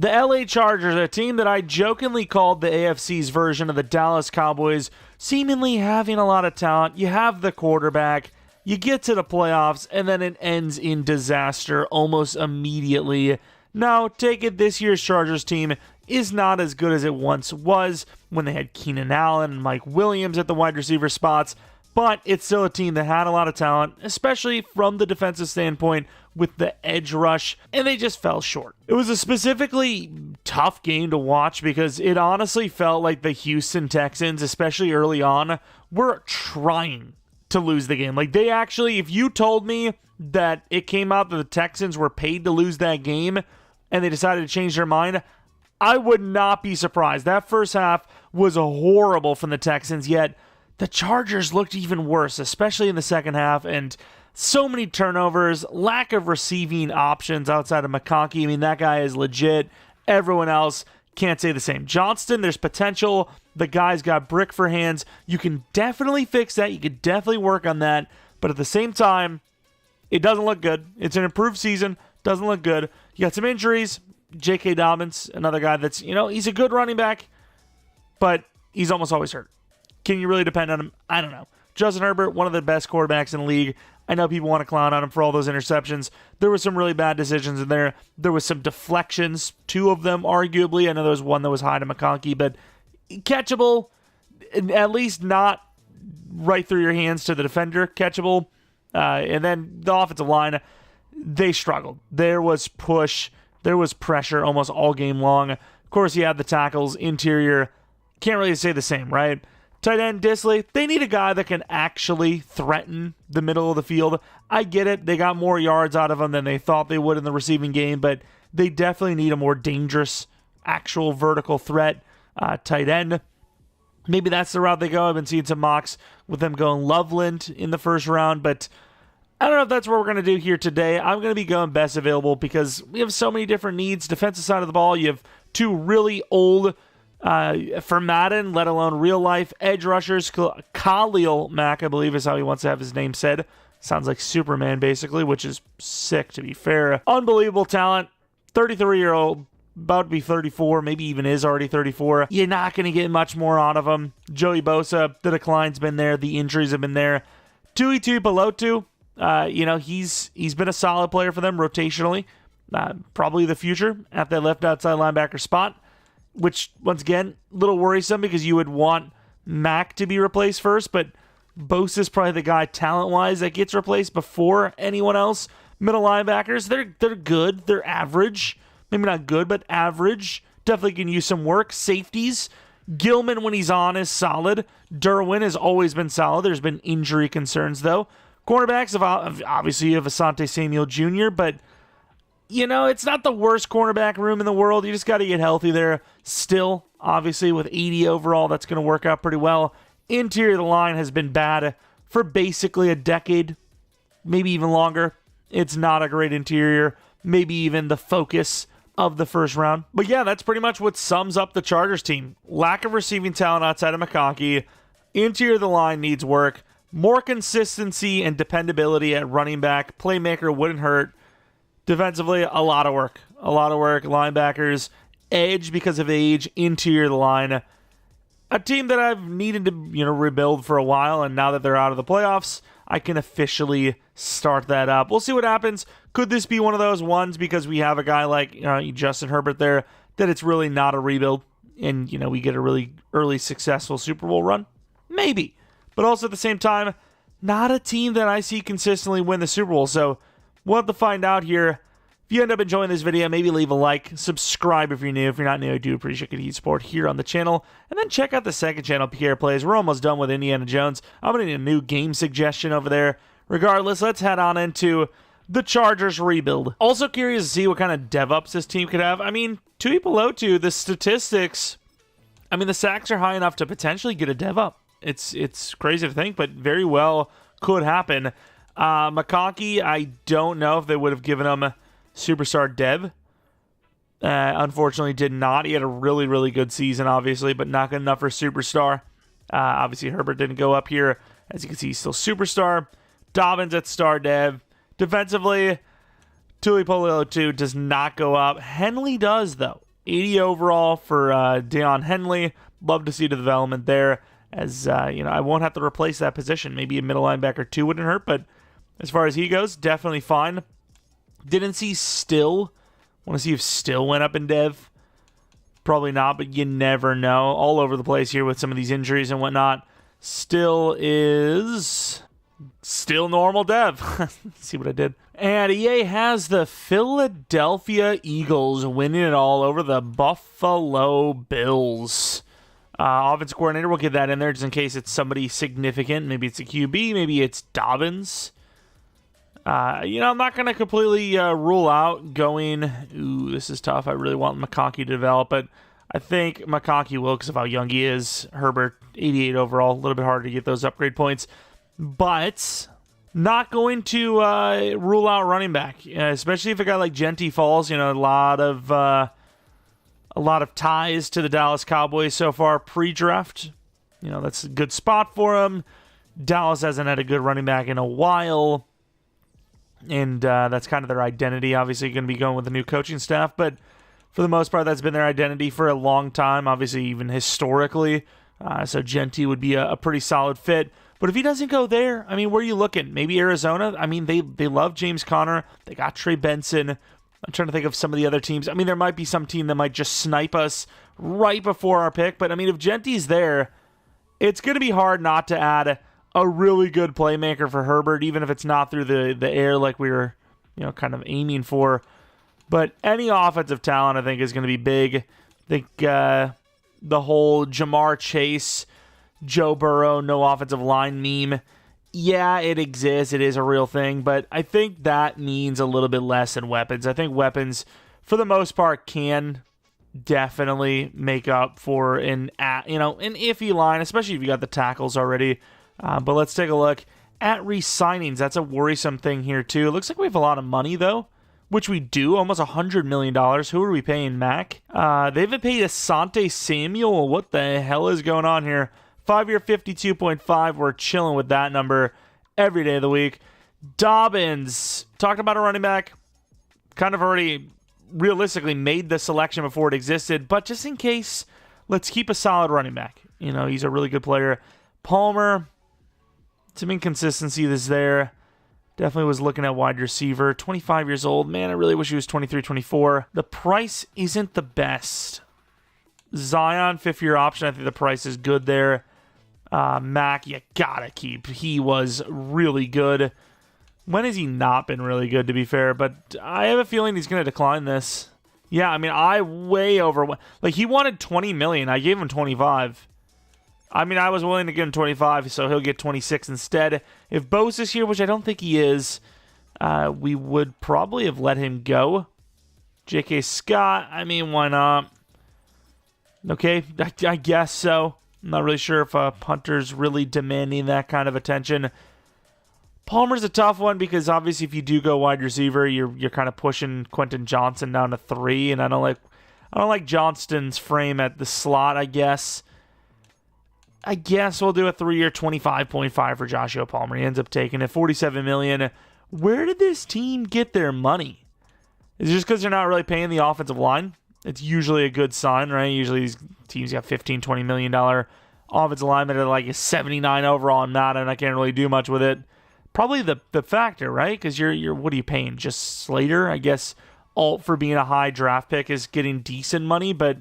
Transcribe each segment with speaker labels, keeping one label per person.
Speaker 1: The LA Chargers, a team that I jokingly called the AFC's version of the Dallas Cowboys, seemingly having a lot of talent. You have the quarterback, you get to the playoffs, and then it ends in disaster almost immediately. Now, take it, this year's Chargers team is not as good as it once was when they had Keenan Allen and Mike Williams at the wide receiver spots, but it's still a team that had a lot of talent, especially from the defensive standpoint with the edge rush, and they just fell short. It was a specifically tough game to watch because it honestly felt like the Houston Texans, especially early on, were trying to lose the game. Like, they actually, if you told me that it came out that the Texans were paid to lose that game and they decided to change their mind, I would not be surprised. That first half was horrible from the Texans, yet the Chargers looked even worse, especially in the second half, and so many turnovers, lack of receiving options outside of McConkey. I mean, that guy is legit. Everyone else can't say the same. Johnston, there's potential. The guy's got brick for hands. You can definitely fix that. You can definitely work on that. But at the same time, it doesn't look good. It's an improved season. Doesn't look good. You got some injuries. J.K. Dobbins, another guy that's, he's a good running back, but he's almost always hurt. Can you really depend on him? I don't know. Justin Herbert, one of the best quarterbacks in the league. I know people want to clown on him for all those interceptions. There were some really bad decisions in there. There was some deflections, 2 of them, arguably. I know there was one that was high to McConkey, but catchable, at least not right through your hands to the defender, catchable. And then the offensive line, they struggled. There was push. There was pressure almost all game long. Of course, you had the tackles, interior. Can't really say the same, right? Tight end, Disley, they need a guy that can actually threaten the middle of the field. I get it. They got more yards out of him than they thought they would in the receiving game, but they definitely need a more dangerous, actual vertical threat tight end. Maybe that's the route they go. I've been seeing some mocks with them going Loveland in the first round, but I don't know if that's what we're going to do here today. I'm going to be going best available because we have so many different needs. Defensive side of the ball, you have 2 really old for Madden, let alone real life, edge rushers. Khalil Mack, I believe is how he wants to have his name said. Sounds like Superman, basically, which is sick, to be fair. Unbelievable talent. 33-year-old, about to be 34, maybe even is already 34. You're not going to get much more out of him. Joey Bosa, the decline's been there. The injuries have been there. Tui Tuipulotu, he's been a solid player for them rotationally. Probably the future at that left outside linebacker spot, which, once again, a little worrisome because you would want Mack to be replaced first, but Bosa's probably the guy talent-wise that gets replaced before anyone else. Middle linebackers, they're good. They're average. Maybe not good, but average. Definitely can use some work. Safeties, Gilman, when he's on, is solid. Derwin has always been solid. There's been injury concerns, though. Cornerbacks, obviously, you have Asante Samuel Jr., but it's not the worst cornerback room in the world. You just got to get healthy there. Still, obviously, with 80 overall, that's going to work out pretty well. Interior of the line has been bad for basically a decade, maybe even longer. It's not a great interior, maybe even the focus of the first round. But yeah, that's pretty much what sums up the Chargers team. Lack of receiving talent outside of McConkey. Interior of the line needs work. More consistency and dependability at running back. Playmaker wouldn't hurt. Defensively, a lot of work. A lot of work. Linebackers, edge because of age, interior of the line. A team that I've needed to, rebuild for a while, and now that they're out of the playoffs, I can officially start that up. We'll see what happens. Could this be one of those ones because we have a guy like Justin Herbert there that it's really not a rebuild and, we get a really early successful Super Bowl run? Maybe. But also at the same time, not a team that I see consistently win the Super Bowl. So we'll have to find out here. If you end up enjoying this video, maybe leave a like, subscribe if you're new. If you're not new, I do appreciate continued support here on the channel. And then check out the second channel, PKR Plays. We're almost done with Indiana Jones. I'm going to need a new game suggestion over there. Regardless, let's head on into the Chargers rebuild. Also curious to see what kind of dev-ups this team could have. I mean, Tuipulotu, the statistics, the sacks are high enough to potentially get a dev-up. It's crazy to think, but very well could happen. McConkey, I don't know if they would have given him superstar dev. Unfortunately did not. He had a really, really good season, obviously, but not good enough for superstar. Obviously, Herbert didn't go up here. As you can see, he's still superstar. Dobbins at star dev. Defensively, Tuipulotu does not go up. Henley does, though. 80 overall for Deion Henley. Love to see the development there. As I won't have to replace that position. Maybe a middle linebacker too wouldn't hurt, but as far as he goes, definitely fine. Didn't see Still. Want to see if Still went up in dev. Probably not, but you never know. All over the place here with some of these injuries and whatnot. Still normal dev. See what I did? And EA has the Philadelphia Eagles winning it all over the Buffalo Bills. Offense coordinator, we'll get that in there just in case it's somebody significant. Maybe it's a QB, maybe it's Dobbins. I'm not going to completely rule out going, ooh, this is tough. I really want McConkey to develop, but I think McConkey will because of how young he is. Herbert, 88 overall, a little bit harder to get those upgrade points. But not going to rule out running back, especially if a guy like Genty falls. A lot of ties to the Dallas Cowboys so far pre-draft. That's a good spot for him. Dallas hasn't had a good running back in a while. And that's kind of their identity. Obviously, going to be going with the new coaching staff. But for the most part, that's been their identity for a long time. Obviously, even historically. So Genty would be a pretty solid fit. But if he doesn't go there, where are you looking? Maybe Arizona? They love James Conner. They got Trey Benson. I'm trying to think of some of the other teams. There might be some team that might just snipe us right before our pick. But, if Genty's there, it's going to be hard not to add a really good playmaker for Herbert, even if it's not through the air like we were, kind of aiming for. But any offensive talent, I think, is going to be big. I think the whole Jamar Chase, Joe Burrow, no offensive line meme, yeah, it exists. It is a real thing. But I think that means a little bit less than weapons. I think weapons, for the most part, can definitely make up for an iffy line, especially if you got the tackles already. But let's take a look at resignings. That's a worrisome thing here, too. It looks like we have a lot of money, though, which we do. Almost $100 million. Who are we paying, Mac? They haven't paid Asante Samuel. What the hell is going on here? 5-year, 52.5. We're chilling with that number every day of the week. Dobbins. Talking about a running back. Kind of already realistically made the selection before it existed. But just in case, let's keep a solid running back. He's a really good player. Palmer. Some inconsistency that's there. Definitely was looking at wide receiver. 25 years old. Man, I really wish he was 23, 24. The price isn't the best. Zion, 5th-year option. I think the price is good there. Mac, you gotta keep. He was really good. When has he not been really good, to be fair? But I have a feeling he's going to decline this. Yeah, I way over. Like, he wanted $20 million. I gave him 25. I was willing to give him 25, so he'll get 26 instead. If Bose is here, which I don't think he is, we would probably have let him go. J.K. Scott, why not? Okay, I guess so. I'm not really sure if Hunter's really demanding that kind of attention. Palmer's a tough one because obviously if you do go wide receiver, you're kind of pushing Quentin Johnson down to 3, and I don't like Johnston's frame at the slot, I guess. I guess we'll do a 3-year 25.5 for Joshua Palmer. He ends up taking it. $47 million. Where did this team get their money? Is it just because they're not really paying the offensive line? It's usually a good sign, right? Usually these teams got $15, $20 million offensive linemen at like a 79 overall on Madden. I can't really do much with it. Probably the factor, right? Because you're what are you paying? Just Slater? I guess Alt for being a high draft pick is getting decent money, but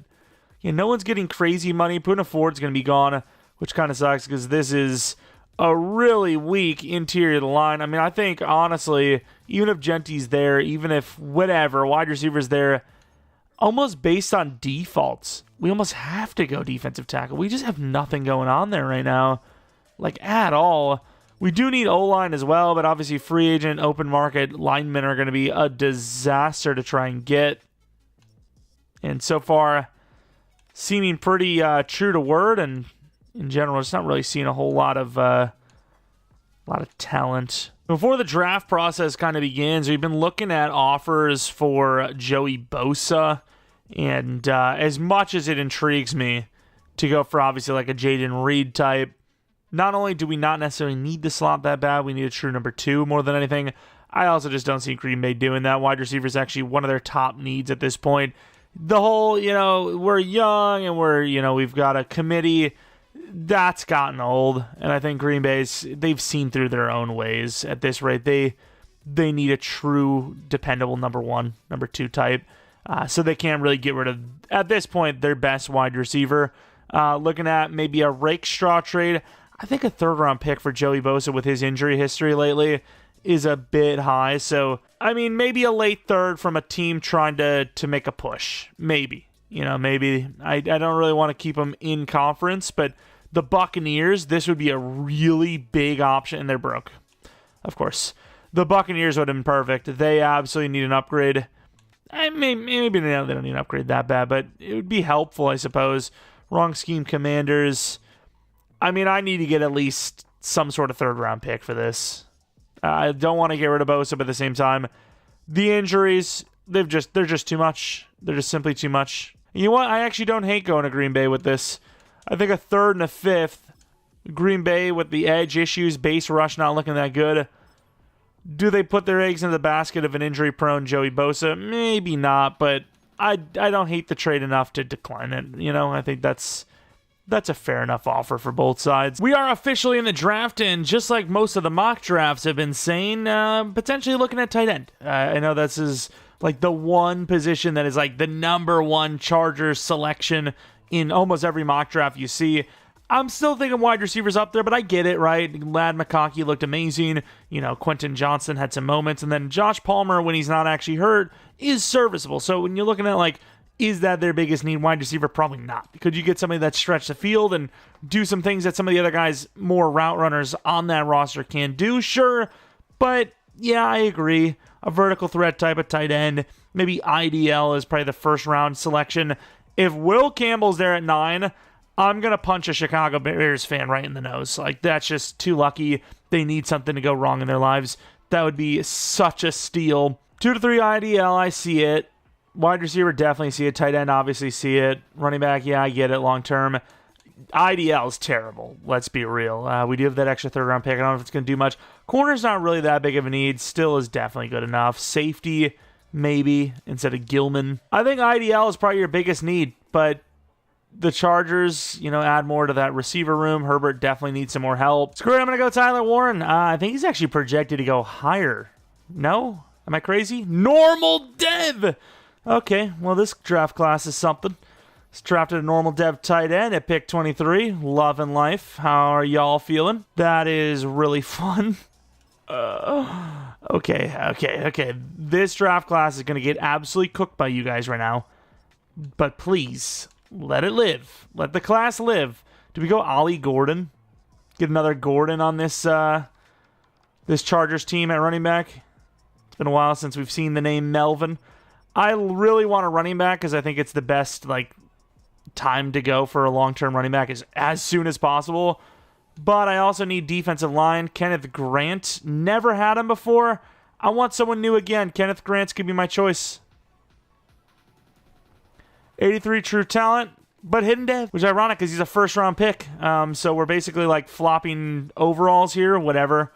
Speaker 1: no one's getting crazy money. Poona Ford's going to be gone, which kind of sucks because this is a really weak interior of the line. I think, honestly, even if Genty's there, even if whatever, wide receiver's there, almost based on defaults, we almost have to go defensive tackle. We just have nothing going on there right now, like at all. We do need O-line as well, but obviously free agent, open market linemen are going to be a disaster to try and get. And so far, seeming pretty true to word, and in general, it's not really seeing a whole lot of talent. Before the draft process kind of begins, we've been looking at offers for Joey Bosa, and as much as it intrigues me to go for obviously like a Jaden Reed type, not only do we not necessarily need the slot that bad, we need a true number 2 more than anything. I also just don't see Green Bay doing that. Wide receiver is actually one of their top needs at this point. the whole, we're young and we've got a committee, that's gotten old. And I think Green Bay's, they've seen through their own ways at this rate. They need a true, dependable number 1, number 2 type. So they can't really get rid of, at this point, their best wide receiver. Looking at maybe a rake straw trade, I think a 3rd-round pick for Joey Bosa with his injury history lately is a bit high. So, I mean, maybe a late 3rd from a team trying to make a push. Maybe. Maybe. I don't really want to keep them in conference, but the Buccaneers, this would be a really big option, and they're broke. Of course. The Buccaneers would have been perfect. They absolutely need an upgrade. Maybe they don't need an upgrade that bad, but it would be helpful, I suppose. Wrong scheme Commanders. I mean, I need to get at least some sort of 3rd-round pick for this. I don't want to get rid of Bosa, but at the same time, the injuries, they're just too much. They're just simply too much. You know what? I actually don't hate going to Green Bay with this. I think a 3rd and a 5th. Green Bay with the edge issues, base rush not looking that good. Do they put their eggs in the basket of an injury-prone Joey Bosa? Maybe not, but I don't hate the trade enough to decline it. I think that's a fair enough offer for both sides. We are officially in the draft, and just like most of the mock drafts have been saying, potentially looking at tight end. I know this is like the one position that is like the number 1 Chargers selection in almost every mock draft you see. I'm still thinking wide receivers up there, but I get it, right? Lad McConkey looked amazing. Quentin Johnson had some moments. And then Josh Palmer, when he's not actually hurt, is serviceable. So when you're looking at, is that their biggest need? Wide receiver? Probably not. Could you get somebody that stretch the field and do some things that some of the other guys, more route runners on that roster can do? Sure. But, yeah, I agree. A vertical threat type of tight end. Maybe IDL is probably the first-round selection. If Will Campbell's there at 9... I'm going to punch a Chicago Bears fan right in the nose. That's just too lucky. They need something to go wrong in their lives. That would be such a steal. 2 to 3 IDL, I see it. Wide receiver, definitely see it. Tight end, obviously see it. Running back, yeah, I get it long term. IDL is terrible. Let's be real. We do have that extra 3rd-round pick. I don't know if it's going to do much. Corner's not really that big of a need. Still is definitely good enough. Safety, maybe, instead of Gilman. I think IDL is probably your biggest need, but the Chargers, add more to that receiver room. Herbert definitely needs some more help. Screw it, I'm going to go Tyler Warren. I think he's actually projected to go higher. No? Am I crazy? Normal dev! Okay, well, this draft class is something. It's drafted a normal dev tight end at pick 23. Loving life. How are y'all feeling? That is really fun. Okay. This draft class is going to get absolutely cooked by you guys right now. But please, let it live. Let the class live. Do we go Ollie Gordon? Get another Gordon on this this Chargers team at running back? It's been a while since we've seen the name Melvin. I really want a running back because I think it's the best time to go for a long-term running back is as soon as possible. But I also need defensive line. Kenneth Grant. Never had him before. I want someone new again. Kenneth Grant's going to be my choice. 83 true talent, but hidden dev, which is ironic because he's a first-round pick. So we're basically flopping overalls here, whatever.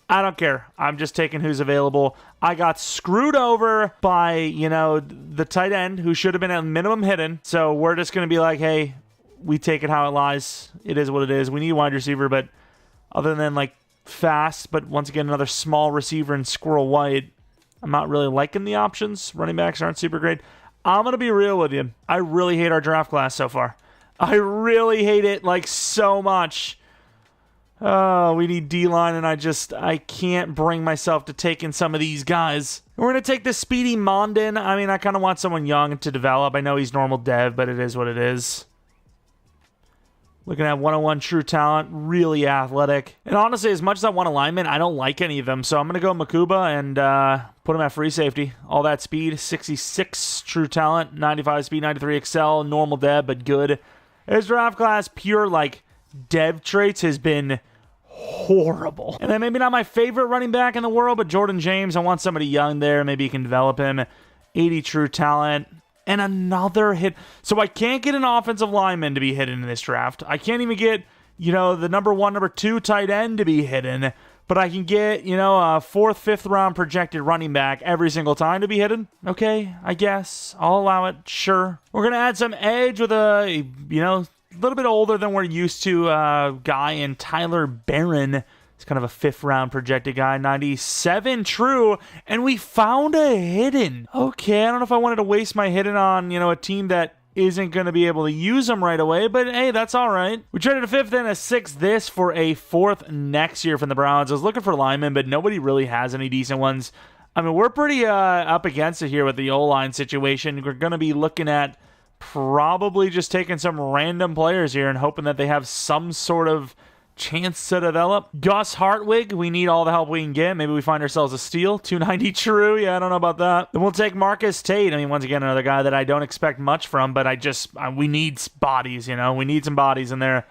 Speaker 1: I don't care. I'm just taking who's available. I got screwed over by, the tight end who should have been at minimum hidden. So we're just going to be hey, we take it how it lies. It is what it is. We need a wide receiver, but other than fast, but once again, another small receiver in Squirrel White, I'm not really liking the options. Running backs aren't super great. I'm going to be real with you. I really hate our draft class so far. I really hate it so much. Oh, we need D-line, and I can't bring myself to take in some of these guys. We're going to take this Speedy Mondin. I mean, I kind of want someone young to develop. I know he's normal dev, but it is what it is. Looking at 101 true talent, really athletic. And honestly, as much as I want a lineman, I don't like any of them. So I'm going to go Makuba and put him at free safety. All that speed, 66 true talent, 95 speed, 93 excel, normal dev, but good. His draft class, pure dev traits has been horrible. And then maybe not my favorite running back in the world, but Jordan James. I want somebody young there. Maybe you can develop him. 80 true talent. And another hit. So I can't get an offensive lineman to be hidden in this draft. I can't even get, the number 1, number 2 tight end to be hidden. but I can get, a 4th, 5th round projected running back every single time to be hidden. Okay, I guess. I'll allow it. Sure. We're going to add some edge with a, little bit older than we're used to guy in Tyler Barron. It's kind of a 5th round projected guy, 97 true, and we found a hidden. Okay, I don't know if I wanted to waste my hidden on, a team that isn't going to be able to use them right away, but hey, that's all right. We traded a 5th and a 6th this for a 4th next year from the Browns. I was looking for linemen, but nobody really has any decent ones. I mean, we're pretty up against it here with the O-line situation. We're going to be looking at probably just taking some random players here and hoping that they have some sort of chance to develop. Gus Hartwig, we need all the help we can get. Maybe we find ourselves a steal. 290 true. Yeah, I don't know about that. Then we'll take Marcus Tate. I mean, once again, another guy that I don't expect much from, but we need bodies, We need some bodies in there.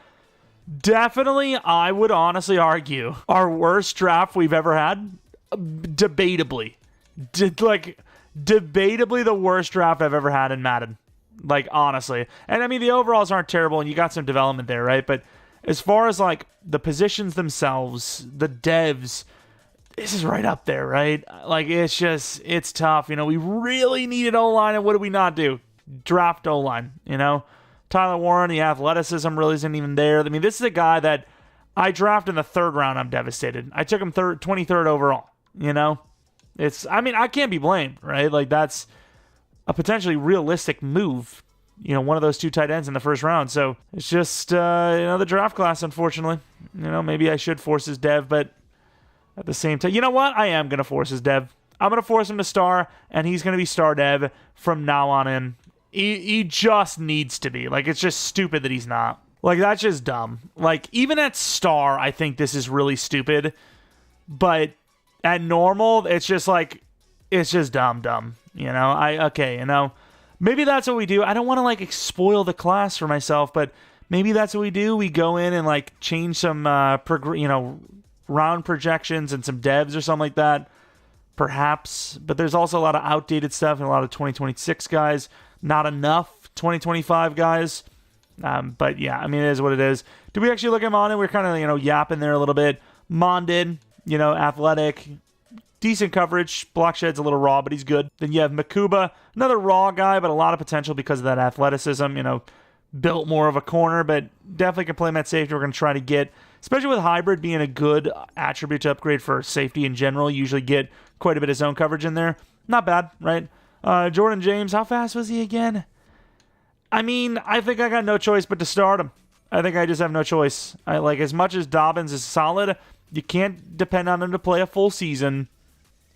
Speaker 1: Definitely, I would honestly argue, our worst draft we've ever had. Debatably. Debatably the worst draft I've ever had in Madden. Honestly. And I mean, the overalls aren't terrible, and you got some development there, right? But as far as the positions themselves, the devs, this is right up there, right? It's tough. We really needed O-line, and what did we not do? Draft O-line, Tyler Warren, the athleticism really isn't even there. I mean, this is a guy that I drafted in the 3rd round. I'm devastated. I took him 23rd overall, I can't be blamed, right? That's a potentially realistic move. One of those 2 tight ends in the 1st round. So it's just, the draft class, unfortunately. Maybe I should force his dev, but at the same time, you know what? I am going to force his dev. I'm going to force him to star, and he's going to be star dev from now on in. He just needs to be. It's just stupid that he's not. That's just dumb. Even at star, I think this is really stupid. But at normal, it's just it's just dumb. Maybe that's what we do. I don't want to spoil the class for myself, but maybe that's what we do. We go in and change some round projections and some devs or something like that. Perhaps. But there's also a lot of outdated stuff and a lot of 2026 guys. Not enough 2025 guys. But yeah, I mean, it is what it is. Did we actually look at Mondin? We're kind of, yapping there a little bit. Mondin, athletic. Decent coverage. Block shed's a little raw, but he's good. Then you have Makuba, another raw guy, but a lot of potential because of that athleticism. Built more of a corner, but definitely can play him at safety. We're going to try to get, especially with hybrid being a good attribute to upgrade for safety in general. You usually get quite a bit of zone coverage in there. Not bad, right? Jordan James, how fast was he again? I mean, I think I got no choice but to start him. I think I just have no choice. As much as Dobbins is solid, you can't depend on him to play a full season.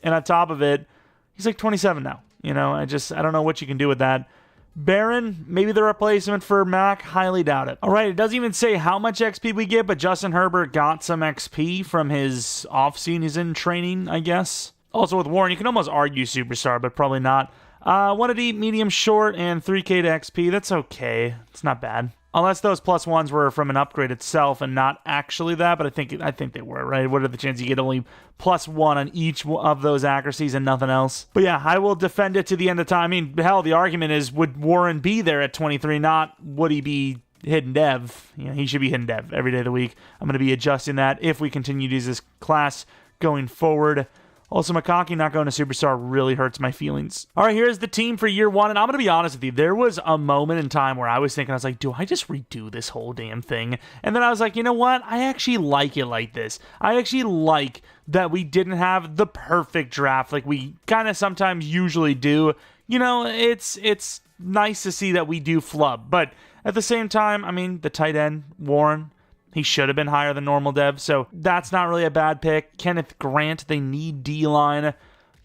Speaker 1: And on top of it, he's 27 now. I don't know what you can do with that. Barron, maybe the replacement for Mac, highly doubt it. All right, it doesn't even say how much XP we get, but Justin Herbert got some XP from his off-season training, I guess. Also with Warren, you can almost argue superstar, but probably not. 1 deep, medium, short, and 3K to XP. That's okay. It's not bad. Unless those +1s were from an upgrade itself and not actually that, but I think they were, right? What are the chances you get only +1 on each of those accuracies and nothing else? But yeah, I will defend it to the end of time. I mean, hell, the argument is, would Warren be there at 23, not would he be hidden dev? He should be hidden dev every day of the week. I'm going to be adjusting that if we continue to use this class going forward. Also, Makaki not going to Superstar really hurts my feelings. All right, here's the team for year 1, and I'm going to be honest with you. There was a moment in time where I was thinking, do I just redo this whole damn thing? And then I was like, you know what? I actually like it like this. I actually like that we didn't have the perfect draft like we kind of sometimes usually do. It's nice to see that we do flub, but at the same time, I mean, the tight end, Warren, he should have been higher than normal dev, so that's not really a bad pick. Kenneth Grant, they need D-line.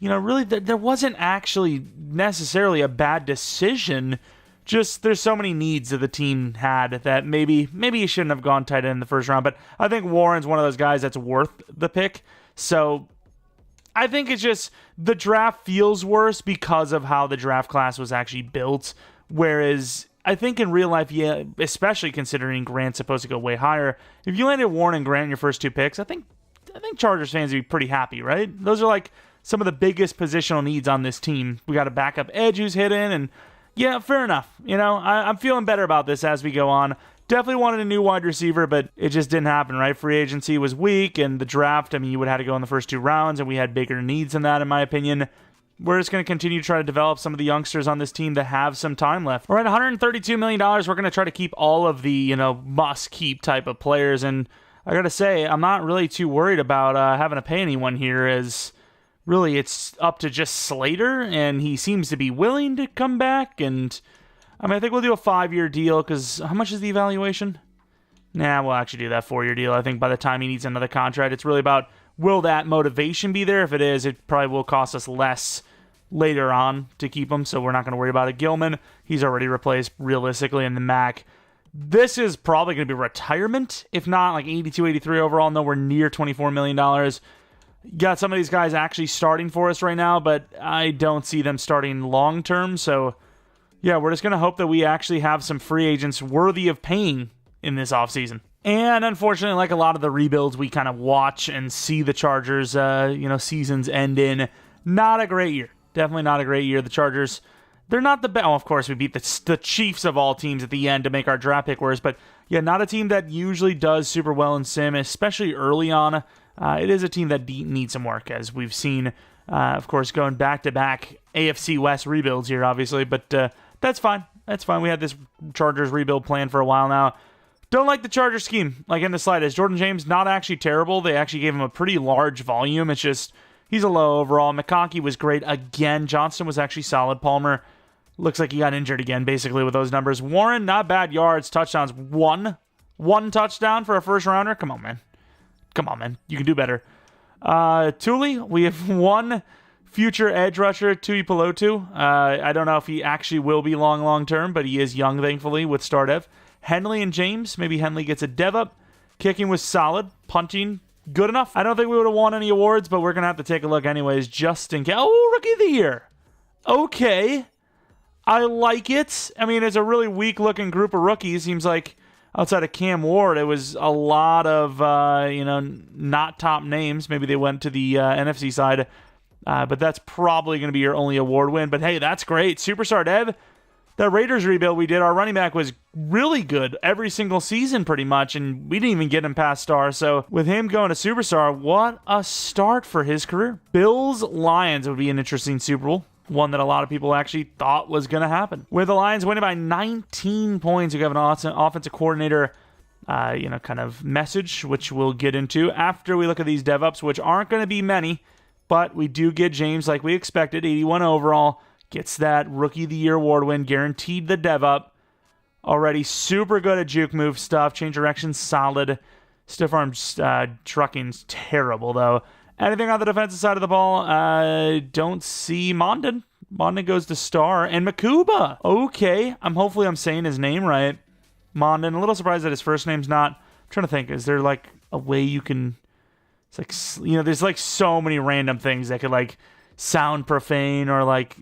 Speaker 1: Really, there wasn't actually necessarily a bad decision. Just there's so many needs that the team had that maybe you shouldn't have gone tight end in the 1st round, but I think Warren's one of those guys that's worth the pick. So I think it's just the draft feels worse because of how the draft class was actually built, whereas I think in real life, yeah, especially considering Grant's supposed to go way higher, if you landed Warren and Grant in your first 2 picks, I think Chargers fans would be pretty happy, right? Those are some of the biggest positional needs on this team. We got a backup edge who's hidden, and yeah, fair enough. I'm feeling better about this as we go on. Definitely wanted a new wide receiver, but it just didn't happen, right? Free agency was weak, and the draft, I mean, you would have had to go in the first 2 rounds, and we had bigger needs than that, in my opinion. We're just going to continue to try to develop some of the youngsters on this team that have some time left. All right, $132 million. We're going to try to keep all of the, must-keep type of players, and I got to say, I'm not really too worried about having to pay anyone here, as really it's up to just Slater, and he seems to be willing to come back, and I mean, I think we'll do a 5-year deal, because how much is the evaluation? Nah, we'll actually do that 4-year deal. I think by the time he needs another contract, it's really about, will that motivation be there? If it is, it probably will cost us less later on to keep him, so we're not going to worry about it. Gilman, he's already replaced realistically in the Mac. This is probably going to be retirement, if not like 82, 83 overall, nowhere near $24 million. Got some of these guys actually starting for us right now, but I don't see them starting long term, so yeah, we're just going to hope that we actually have some free agents worthy of paying in this offseason. And unfortunately, like a lot of the rebuilds we kind of watch and see the Chargers, seasons end in, not a great year. Definitely not a great year. The Chargers, they're not the best. Oh, of course, we beat the Chiefs of all teams at the end to make our draft pick worse, but yeah, not a team that usually does super well in sim, especially early on. It is a team that needs some work, as we've seen, of course, going back-to-back AFC West rebuilds here, obviously, but that's fine. That's fine. We had this Chargers rebuild plan for a while now. Don't like the Chargers scheme, like in the slightest. Jordan James, not actually terrible. They actually gave him a pretty large volume. It's just, he's a low overall. McConkey was great again. Johnston was actually solid. Palmer looks like he got injured again, basically, with those numbers. Warren, not bad yards, touchdowns. One touchdown for a first-rounder? Come on, man. You can do better. Thule, we have one future edge rusher, Tui Pelotu. I don't know if he actually will be long term, but he is young, thankfully, with Stardev. Henley and James, maybe Henley gets a dev up. Kicking was solid. Punting, good enough. I don't think we would have won any awards, but we're going to have to take a look anyways, just in case. Oh, Rookie of the Year. Okay. I like it. I mean, it's a really weak-looking group of rookies. Seems like outside of Cam Ward, it was a lot of, not top names. Maybe they went to the NFC side. But that's probably going to be your only award win. But hey, that's great. Superstar Dev. That Raiders rebuild we did, our running back was really good every single season pretty much, and we didn't even get him past star. So with him going to Superstar, what a start for his career. Bills-Lions would be an interesting Super Bowl. One that a lot of people actually thought was going to happen. With the Lions winning by 19 points, we have an offensive coordinator kind of message, which we'll get into after we look at these dev-ups, which aren't going to be many, but we do get James like we expected, 81 overall. Gets that Rookie of the Year award win, guaranteed the dev up. Already super good at juke move stuff. Change direction, solid. Stiff arm trucking's terrible, though. Anything on the defensive side of the ball? Don't see Mondon. Mondon goes to star. And Makuba. Okay. Hopefully I'm saying his name right. Mondon. A little surprised that his first name's not. I'm trying to think. Is there like a way you can... It's like, there's like so many random things that could like sound profane or like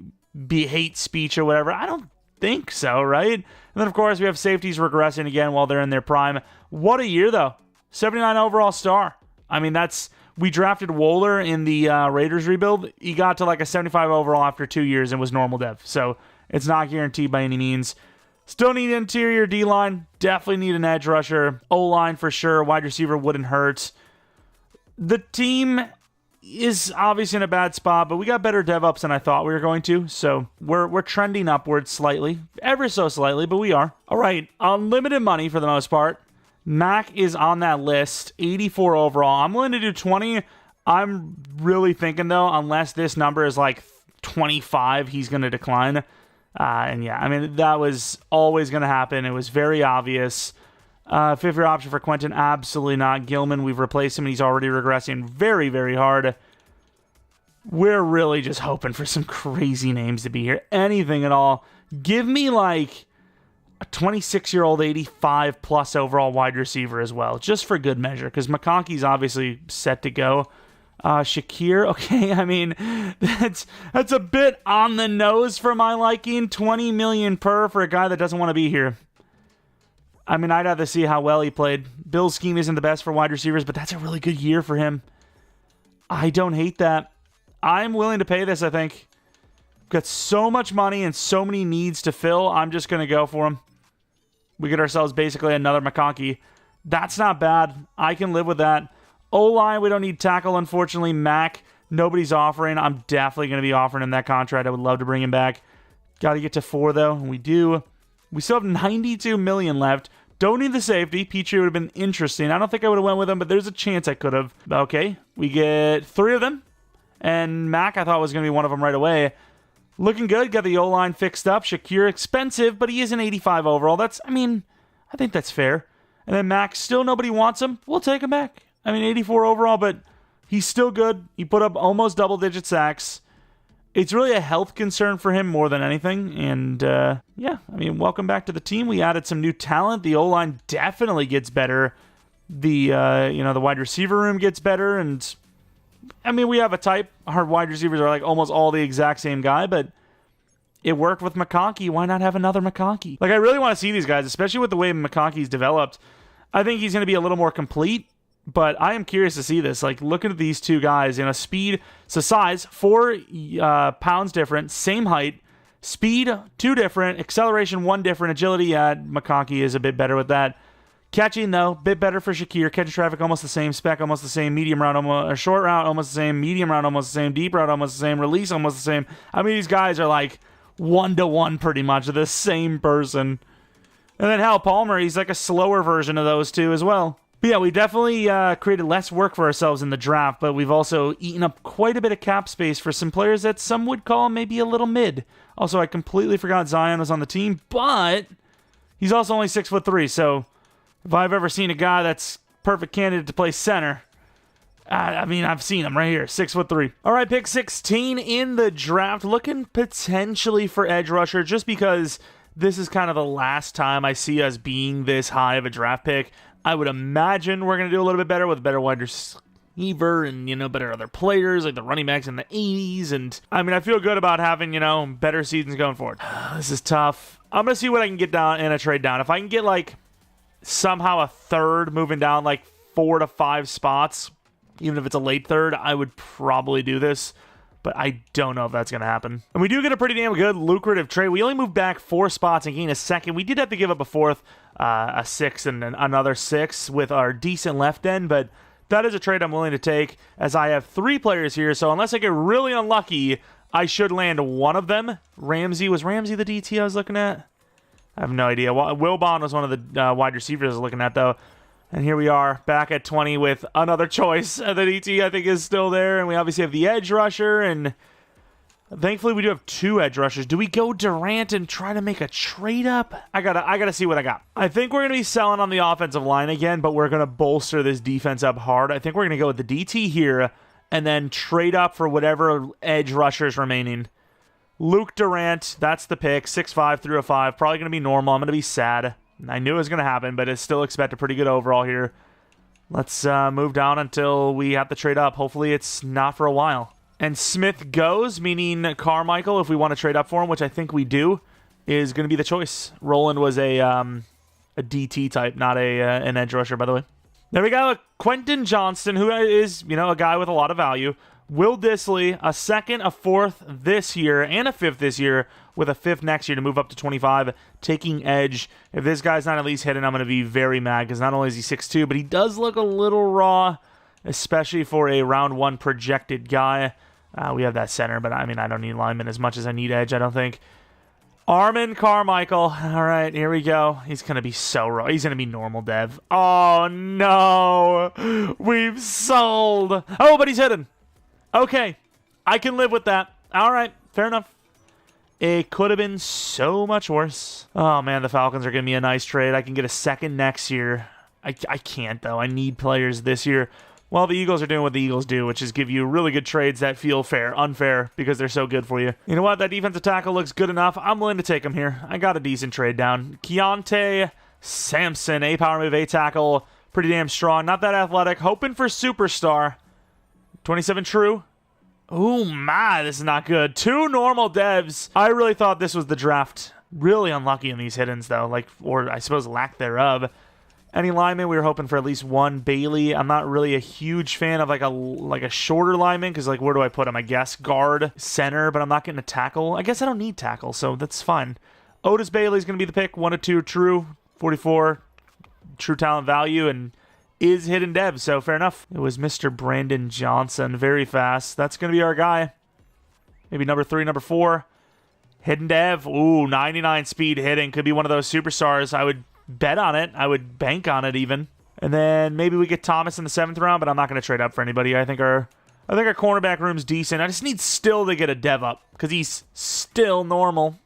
Speaker 1: be hate speech or whatever. I don't think so, right? And then, of course, we have safeties regressing again while they're in their prime. What a year, though. 79 overall star. I mean, we drafted Wohler in the Raiders rebuild. He got to like a 75 overall after 2 years and was normal dev. So it's not guaranteed by any means. Still need interior D-line. Definitely need an edge rusher. O-line for sure. Wide receiver wouldn't hurt. The team is obviously in a bad spot, but we got better dev ups than I thought we were going to, so we're trending upwards slightly, ever so slightly, but we are. All right, unlimited money for the most part. Mac is on that list, 84 overall. I'm willing to do 20. I'm really thinking, though, unless this number is like 25, he's going to decline. And yeah, I mean, that was always going to happen. It was very obvious. Fifth-year option for Quentin, absolutely not. Gilman, we've replaced him, and he's already regressing very, very hard. We're really just hoping for some crazy names to be here. Anything at all. Give me, like, a 26-year-old, 85-plus overall wide receiver as well, just for good measure, because McConkey's obviously set to go. Shakir, okay, I mean, that's a bit on the nose for my liking. $20 million per for a guy that doesn't want to be here. I mean, I'd have to see how well he played. Bill's scheme isn't the best for wide receivers, but that's a really good year for him. I don't hate that. I'm willing to pay this, I think. Got so much money and so many needs to fill, I'm just going to go for him. We get ourselves basically another McConkey. That's not bad. I can live with that. O-line, we don't need tackle, unfortunately. Mac, nobody's offering. I'm definitely going to be offering him that contract. I would love to bring him back. Got to get to 4, though. We do. We still have $92 million left. Don't need the safety. Petrie would have been interesting. I don't think I would have went with him, but there's a chance I could have. Okay, we get 3 of them. And Mac, I thought was going to be one of them right away. Looking good. Got the O-line fixed up. Shakir, expensive, but he is an 85 overall. I think that's fair. And then Mac, still nobody wants him. We'll take him back. 84 overall, but he's still good. He put up almost double-digit sacks. It's really a health concern for him more than anything. And, welcome back to the team. We added some new talent. The O-line definitely gets better. The wide receiver room gets better. And, we have a type. Our wide receivers are like almost all the exact same guy, but it worked with McConkey. Why not have another McConkey? I really want to see these guys, especially with the way McConkey's developed. I think he's going to be a little more complete. But I am curious to see this. Looking at these two guys, speed, so size, 4 pounds different, same height, speed, 2 different, acceleration, 1 different, agility, McConkey is a bit better with that. Catching, though, bit better for Shakir. Catching traffic, almost the same. Spec, almost the same. Medium route, almost, short route, almost the same. Medium route, almost the same. Deep route, almost the same. Release, almost the same. These guys are 1-to-1 pretty much, the same person. And then Hal Palmer, he's a slower version of those two as well. But yeah, we definitely created less work for ourselves in the draft, but we've also eaten up quite a bit of cap space for some players that some would call maybe a little mid. Also, I completely forgot Zion was on the team, but he's also only 6'3", so if I've ever seen a guy that's perfect candidate to play center, I've seen him right here, 6'3". All right, pick 16 in the draft, looking potentially for edge rusher, just because this is kind of the last time I see us being this high of a draft pick. I would imagine we're going to do a little bit better with better wide receiver and, better other players, like the running backs in the 80s. And, I feel good about having, better seasons going forward. This is tough. I'm going to see what I can get down in a trade down. If I can get, somehow a third moving down, 4 to 5 spots, even if it's a late third, I would probably do this. But I don't know if that's going to happen. And we do get a pretty damn good, lucrative trade. We only moved back 4 spots and gained a second. We did have to give up a 4th, a 6th, and another 6 with our decent left end. But that is a trade I'm willing to take, as I have 3 players here. So unless I get really unlucky, I should land one of them. Was Ramsey the DT I was looking at? I have no idea. Wilbon was one of the wide receivers I was looking at, though. And here we are, back at 20 with another choice. The DT, I think, is still there. And we obviously have the edge rusher. And thankfully, we do have 2 edge rushers. Do we go Durant and try to make a trade up? I gotta see what I got. I think we're going to be selling on the offensive line again, but we're going to bolster this defense up hard. I think we're going to go with the DT here and then trade up for whatever edge rushers remaining. Luke Durant, that's the pick. 6'5", 305. Probably going to be normal. I'm going to be sad. I knew it was going to happen, but I still expect a pretty good overall here. Let's move down until we have to trade up. Hopefully it's not for a while. And Smith goes, meaning Carmichael, if we want to trade up for him, which I think we do, is going to be the choice. Roland was a DT type, not an edge rusher, by the way. There we go. Quentin Johnston, who is, a guy with a lot of value. Will Dissly, a 2nd, a 4th this year, and a 5th this year, with a 5th next year to move up to 25, taking edge. If this guy's not at least hitting, I'm going to be very mad, because not only is he 6'2", but he does look a little raw, especially for a round 1 projected guy. We have that center, but I don't need lineman as much as I need edge, I don't think. Armin Carmichael. All right, here we go. He's going to be so raw. He's going to be normal dev. Oh, no. We've sold. Oh, but he's hidden. Okay, I can live with that. All right, fair enough. It could have been so much worse. Oh, man, the Falcons are giving me a nice trade. I can get a 2nd next year. I can't, though. I need players this year. Well, the Eagles are doing what the Eagles do, which is give you really good trades that feel unfair, because they're so good for you. You know what? That defensive tackle looks good enough. I'm willing to take him here. I got a decent trade down. Keontae Sampson, A power move, A tackle. Pretty damn strong. Not that athletic. Hoping for superstar. 27 true. Oh my, this is not good. 2 normal devs. I really thought this was the draft. Really unlucky in these hidden, though. Or I suppose lack thereof. Any lineman, we were hoping for at least 1. Bailey, I'm not really a huge fan of a shorter lineman, because where do I put him? I guess guard, center, but I'm not getting a tackle. I guess I don't need tackle, so that's fine. Otis Bailey's going to be the pick. 1 to 2 true. 44 true talent value, and is hidden dev, so fair enough. It was Mr. Brandon Johnson, very fast. That's going to be our guy. Maybe number 3, number 4. Hidden dev. Ooh, 99 speed hitting. Could be one of those superstars. I would bet on it. I would bank on it even. And then maybe we get Thomas in the 7th round, but I'm not going to trade up for anybody. I think our cornerback room's decent. I just need Still to get a dev up because he's still normal.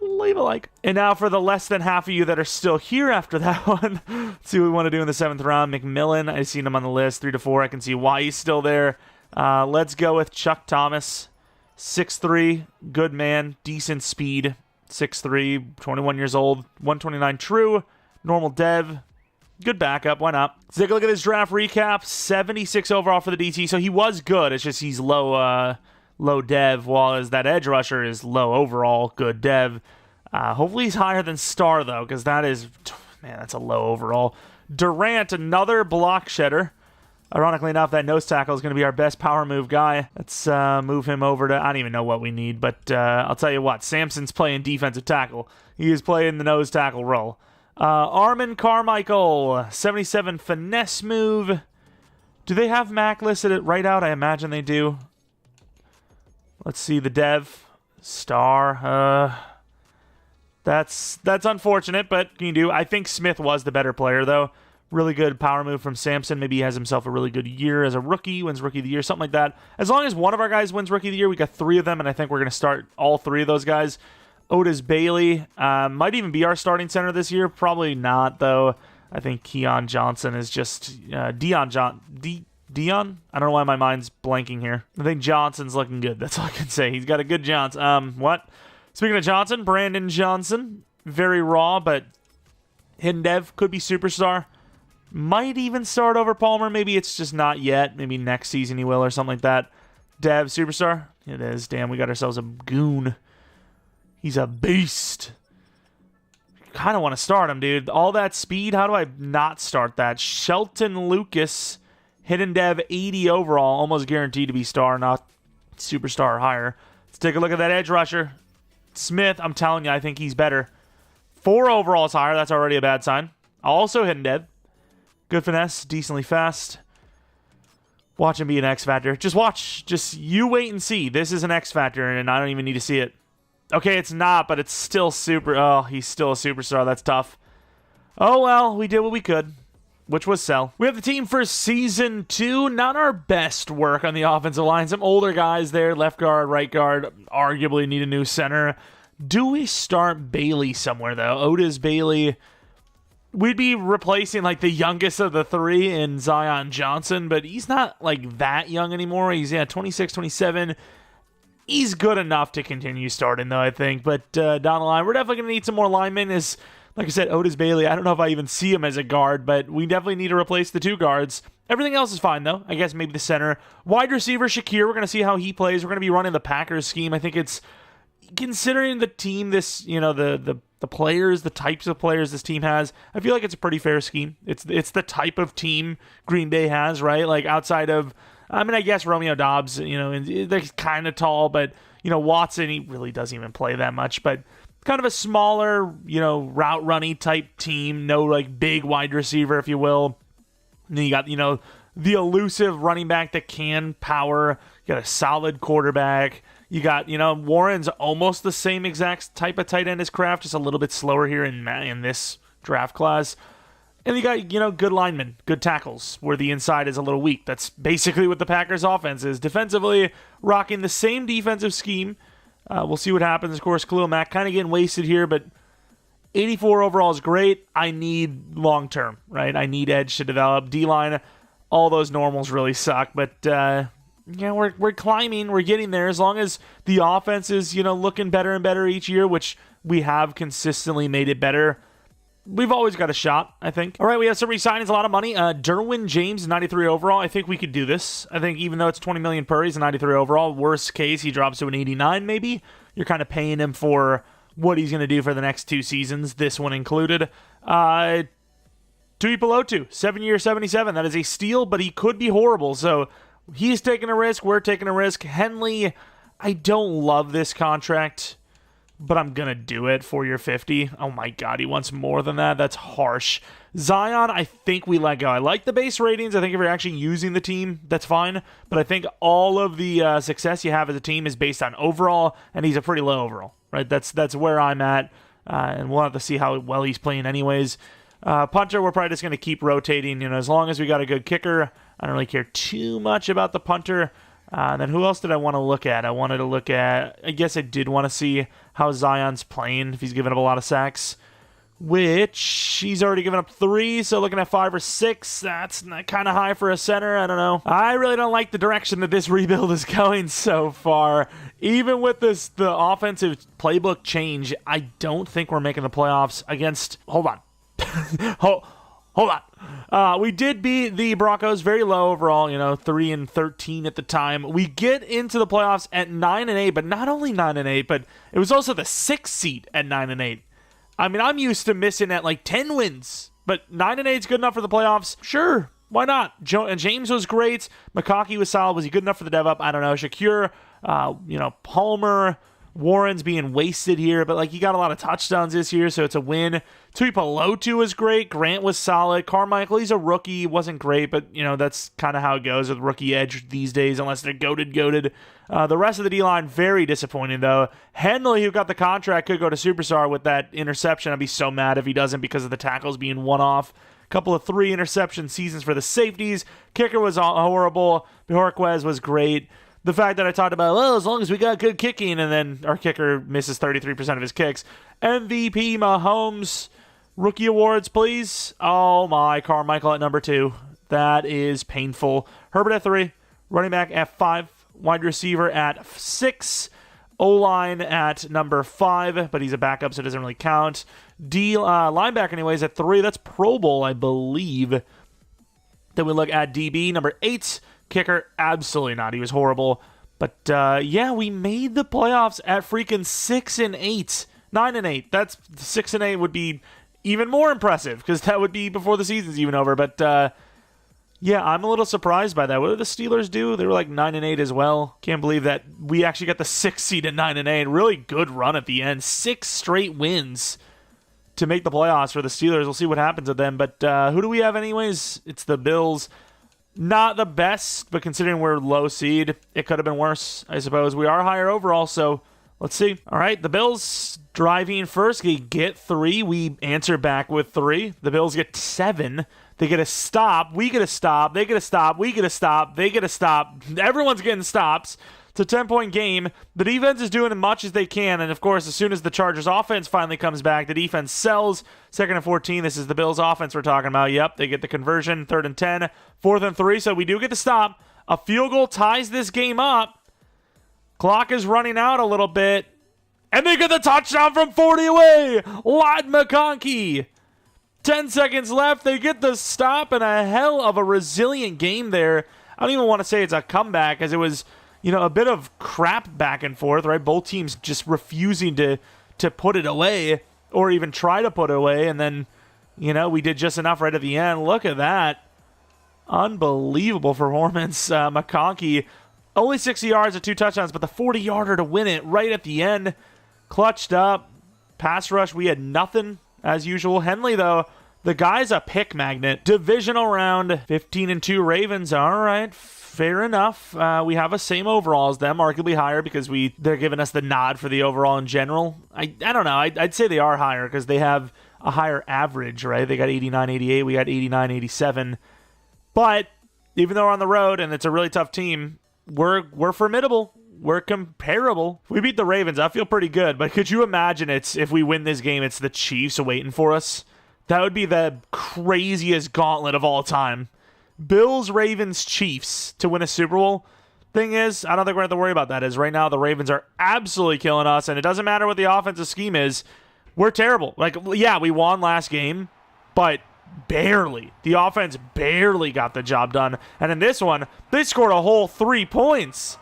Speaker 1: Leave a like. And now for the less than half of you that are still here after that one, let's see what we want to do in the 7th round. McMillan, I've seen him on the list, 3 to 4. I can see why he's still there. Let's go with Chuck Thomas, 6'3", good man, decent speed, 6'3", 21 years old, 129 true, normal dev. Good backup, why not? Let's take a look at this draft recap. 76 overall for the DT, so he was good. It's just he's low dev, while as that edge rusher is low overall, good dev. Hopefully he's higher than star, though, because that is, man, that's a low overall. Durant, another block shedder. Ironically enough, that nose tackle is going to be our best power move guy. Let's move him over to, I don't even know what we need, but I'll tell you what, Samson's playing defensive tackle. He is playing the nose tackle role. Armin Carmichael, 77 finesse move. Do they have Mac listed at right out? I imagine they do. Let's see the dev. Star. That's unfortunate, but can you do? I think Smith was the better player, though. Really good power move from Samson. Maybe he has himself a really good year as a rookie, wins Rookie of the Year, something like that. As long as one of our guys wins Rookie of the Year, we got 3 of them, and I think we're going to start all 3 of those guys. Otis Bailey might even be our starting center this year. Probably not, though. I think Keon Johnson is just Dion. I don't know why my mind's blanking here. I think Johnson's looking good. That's all I can say. He's got a good Johnson. What? Speaking of Johnson, Brandon Johnson, very raw, but hidden dev, could be superstar. Might even start over Palmer. Maybe it's just not yet. Maybe next season he will or something like that. Dev, superstar. It is. Damn, we got ourselves a goon. He's a beast. Kind of want to start him, dude. All that speed, how do I not start that? Shelton Lucas, hidden dev, 80 overall. Almost guaranteed to be star, not superstar or higher. Let's take a look at that edge rusher. Smith, I'm telling you, I think he's better. 4 overall is higher. That's already a bad sign. Also hidden dev. Good finesse, decently fast. Watch him be an X Factor. Just watch. Just you wait and see. This is an X Factor, and I don't even need to see it. Okay, it's not, but it's still super. Oh, he's still a superstar. That's tough. Oh, well, we did what we could, which was sell. We have the team for Season 2. Not our best work on the offensive line. Some older guys there, left guard, right guard. Arguably need a new center. Do we start Bailey somewhere, though? Otis Bailey. We'd be replacing, like, the youngest of the 3 in Zion Johnson, but he's not, like, that young anymore. He's, 26, 27. He's good enough to continue starting, though, I think. But down the line, we're definitely going to need some more linemen. Like I said, Otis Bailey, I don't know if I even see him as a guard, but we definitely need to replace the 2 guards. Everything else is fine, though. I guess maybe the center. Wide receiver, Shakir, we're going to see how he plays. We're going to be running the Packers scheme. I think it's, considering the team, the players, the types of players this team has, I feel like it's a pretty fair scheme. It's the type of team Green Bay has, right? Like, outside of, I mean, I guess Romeo Doubs, they're kind of tall, but, Watson, he really doesn't even play that much, but kind of a smaller, route running type team, no, like, big wide receiver, if you will. And then you got, the elusive running back that can power. You got a solid quarterback. You got, Warren's almost the same exact type of tight end as Kraft, just a little bit slower here in this draft class. And you got, good linemen, good tackles, where the inside is a little weak. That's basically what the Packers' offense is. Defensively, rocking the same defensive scheme. We'll see what happens. Of course, Khalil Mack kind of getting wasted here, but 84 overall is great. I need long-term, right? I need edge to develop. D-line, all those normals really suck, but we're climbing. We're getting there. As long as the offense is, looking better and better each year, which we have consistently made it better, we've always got a shot, I think. All right, we have some re-signings, a lot of money. Derwin James, 93 overall. I think we could do this. I think even though it's $20 million per, he's a 93 overall. Worst case, he drops to an 89 maybe. You're kind of paying him for what he's going to do for the next 2 seasons, this one included. Tuipulotu, 7-year, 77. That is a steal, but he could be horrible. So he's taking a risk. We're taking a risk. Henley, I don't love this contract. but I'm going to do it for your 50. Oh my God, he wants more than that. That's harsh. Zion, I think we let go. I like the base ratings. I think if you're actually using the team, that's fine. But I think all of the success you have as a team is based on overall, and he's a pretty low overall, right? That's where I'm at, and we'll have to see how well he's playing anyways. Punter, we're probably just going to keep rotating. As long as we got a good kicker, I don't really care too much about the punter. And then who else did I want to look at? I guess I did want to see how Zion's playing, if he's giving up a lot of sacks, which he's already given up 3, so looking at 5 or 6, that's kind of high for a center. I don't know. I really don't like the direction that this rebuild is going so far. Even with the offensive playbook change, I don't think we're making the playoffs against... Hold on. Hold on. We did beat the Broncos very low overall, 3-13 at the time. We get into the playoffs at 9-8, but not only 9-8, but it was also the 6th seed at 9-8. I mean, I'm used to missing at like 10 wins, but 9-8 is good enough for the playoffs. Sure, why not? James was great. McConkey was solid. Was he good enough for the dev up? I don't know. Shakir, Palmer, Warren's being wasted here, but he got a lot of touchdowns this year, so it's a win. Tuipulotu was great. Grant was solid. Carmichael, he's a rookie. Wasn't great, but that's kind of how it goes with rookie edge these days, unless they're goated. The rest of the D-line, very disappointing, though. Henley, who got the contract, could go to superstar with that interception. I'd be so mad if he doesn't because of the tackles being one-off. Couple of 3 interception seasons for the safeties. Kicker was horrible. Bjorquez was great. The fact that I talked about, as long as we got good kicking, and then our kicker misses 33% of his kicks. MVP Mahomes, rookie awards, please. Oh my, Carmichael at number 2. That is painful. Herbert at 3, running back at 5, wide receiver at 6, O-line at number 5, but he's a backup, so it doesn't really count. Linebacker, anyways, at 3. That's Pro Bowl, I believe. Then we look at DB, number 8. Kicker, absolutely not. He was horrible. But, we made the playoffs at freaking 6-8. 9-8. That's 6-8 would be even more impressive because that would be before the season's even over. But, I'm a little surprised by that. What did the Steelers do? They were like 9-8 as well. Can't believe that we actually got the 6th seed at 9-8. Really good run at the end. 6 straight wins to make the playoffs for the Steelers. We'll see what happens with them. But who do we have anyways? It's the Bills. Not the best, but considering we're low seed, it could have been worse, I suppose. We are higher overall, so let's see. All right, the Bills driving first. They get 3. We answer back with 3. The Bills get 7. They get a stop. We get a stop. They get a stop. We get a stop. They get a stop. Everyone's getting stops. It's a 10-point game. The defense is doing as much as they can, and of course, as soon as the Chargers offense finally comes back, the defense sells. 2nd and 14. This is the Bills offense we're talking about. Yep, they get the conversion. 3rd and 10. 4th and 3, so we do get the stop. A field goal ties this game up. Clock is running out a little bit. And they get the touchdown from 40 away. Ladd McConkey. 10 seconds left. They get the stop, and a hell of a resilient game there. I don't even want to say it's a comeback, as it was a bit of crap back and forth, right? Both teams just refusing to put it away or even try to put it away. And then, we did just enough right at the end. Look at that. Unbelievable performance. McConkey, only 60 yards and 2 touchdowns, but the 40-yarder to win it right at the end. Clutched up. Pass rush, we had nothing as usual. Henley, though, the guy's a pick magnet. Divisional round, 15-2 Ravens. All right. Fair enough. We have a same overall as them, arguably higher because they're giving us the nod for the overall in general. I don't know. I'd say they are higher because they have a higher average, right? They got 89-88. We got 89-87. But even though we're on the road and it's a really tough team, we're formidable. We're comparable. If we beat the Ravens, I feel pretty good. But could you imagine if we win this game, it's the Chiefs waiting for us? That would be the craziest gauntlet of all time. Bills, Ravens, Chiefs to win a Super Bowl. Thing is, I don't think we're going to have to worry about that. As right now, the Ravens are absolutely killing us, and it doesn't matter what the offensive scheme is. We're terrible. We won last game, but barely. The offense barely got the job done. And in this one, they scored a whole 3 points.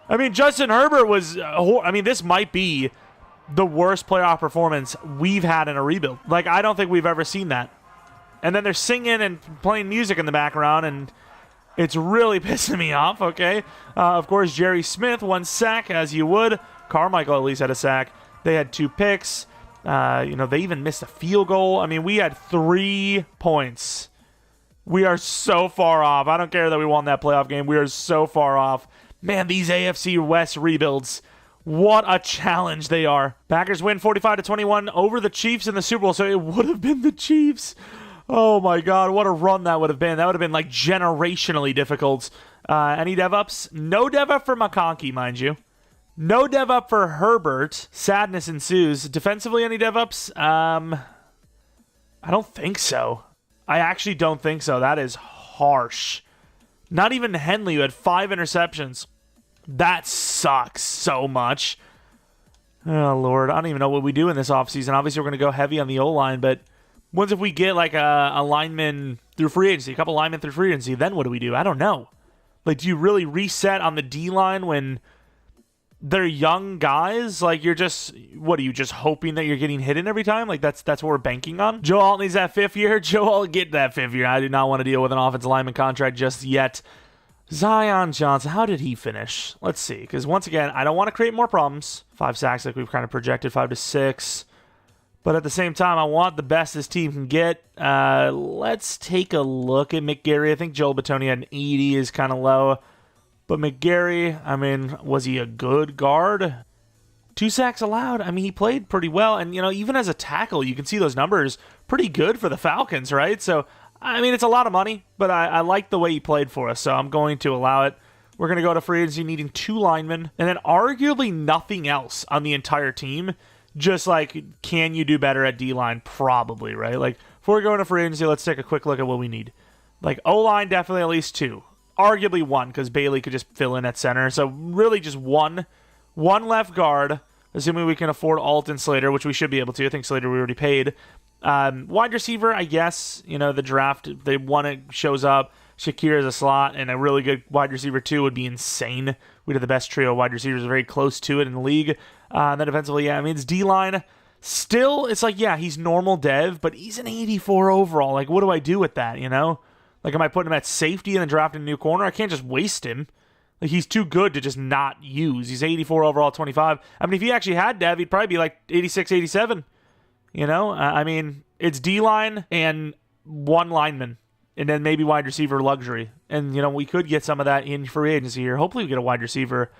Speaker 1: I mean, Justin Herbert was... this might be the worst playoff performance we've had in a rebuild. I don't think we've ever seen that. And then they're singing and playing music in the background, and it's really pissing me off, okay? Of course, Jerry Smith, 1 sack, as you would. Carmichael at least had a sack. They had 2 picks. They even missed a field goal. I mean, we had 3 points. We are so far off. I don't care that we won that playoff game. We are so far off. Man, these AFC West rebuilds, what a challenge they are. Packers win 45-21 over the Chiefs in the Super Bowl, so it would have been the Chiefs. Oh my God, what a run that would have been. That would have been like generationally difficult. Any dev ups? No dev up for McConkey, mind you. No dev up for Herbert. Sadness ensues. Defensively, any dev ups? I don't think so. I actually don't think so. That is harsh. Not even Henley, who had 5 interceptions. That sucks so much. Oh, Lord. I don't even know what we do in this offseason. Obviously, we're going to go heavy on the O-line, but once if we get like a lineman through free agency, a couple linemen through free agency, then what do we do? I don't know. Like, do you really reset on the D-line when they're young guys? Like, you're just, what are you, just hoping that you're getting hidden every time? Like, that's what we're banking on? Joe Alt needs that 5th year. Joe Alt get that 5th year. I do not want to deal with an offensive lineman contract just yet. Zion Johnson, how did he finish? Let's see, because once again, I don't want to create more problems. 5 sacks like we've kind of projected, 5 to 6. But at the same time, I want the best this team can get. Let's take a look at McGarry. I think Joel Batoni had an 80 is kind of low. But McGarry, I mean, was he a good guard? 2 sacks allowed. I mean, he played pretty well. And, even as a tackle, you can see those numbers pretty good for the Falcons, right? So, I mean, it's a lot of money, but I like the way he played for us, so I'm going to allow it. We're going to go to free agency needing 2 linemen, and then arguably nothing else on the entire team. Just like, can you do better at D-line? Probably, right? Like, before we go into free agency, let's take a quick look at what we need. Like, O-line, definitely at least 2. Arguably 1, because Bailey could just fill in at center. So, really just 1. 1 left guard, assuming we can afford Alton Slater, which we should be able to. I think Slater we already paid. Wide receiver, I guess, the draft, if they want it, shows up. Shakir is a slot, and a really good wide receiver, too, would be insane. We'd have the best trio of wide receivers, very close to it in the league. And then defensively, I mean, it's D-line. Still, it's like, yeah, he's normal dev, but he's an 84 overall. Like, what do I do with that, Like, am I putting him at safety and then drafting a new corner? I can't just waste him. Like, he's too good to just not use. He's 84 overall, 25. I mean, if he actually had dev, he'd probably be like 86, 87. I mean, it's D-line and 1 lineman, and then maybe wide receiver luxury. And, we could get some of that in free agency here. Hopefully we get a wide receiver.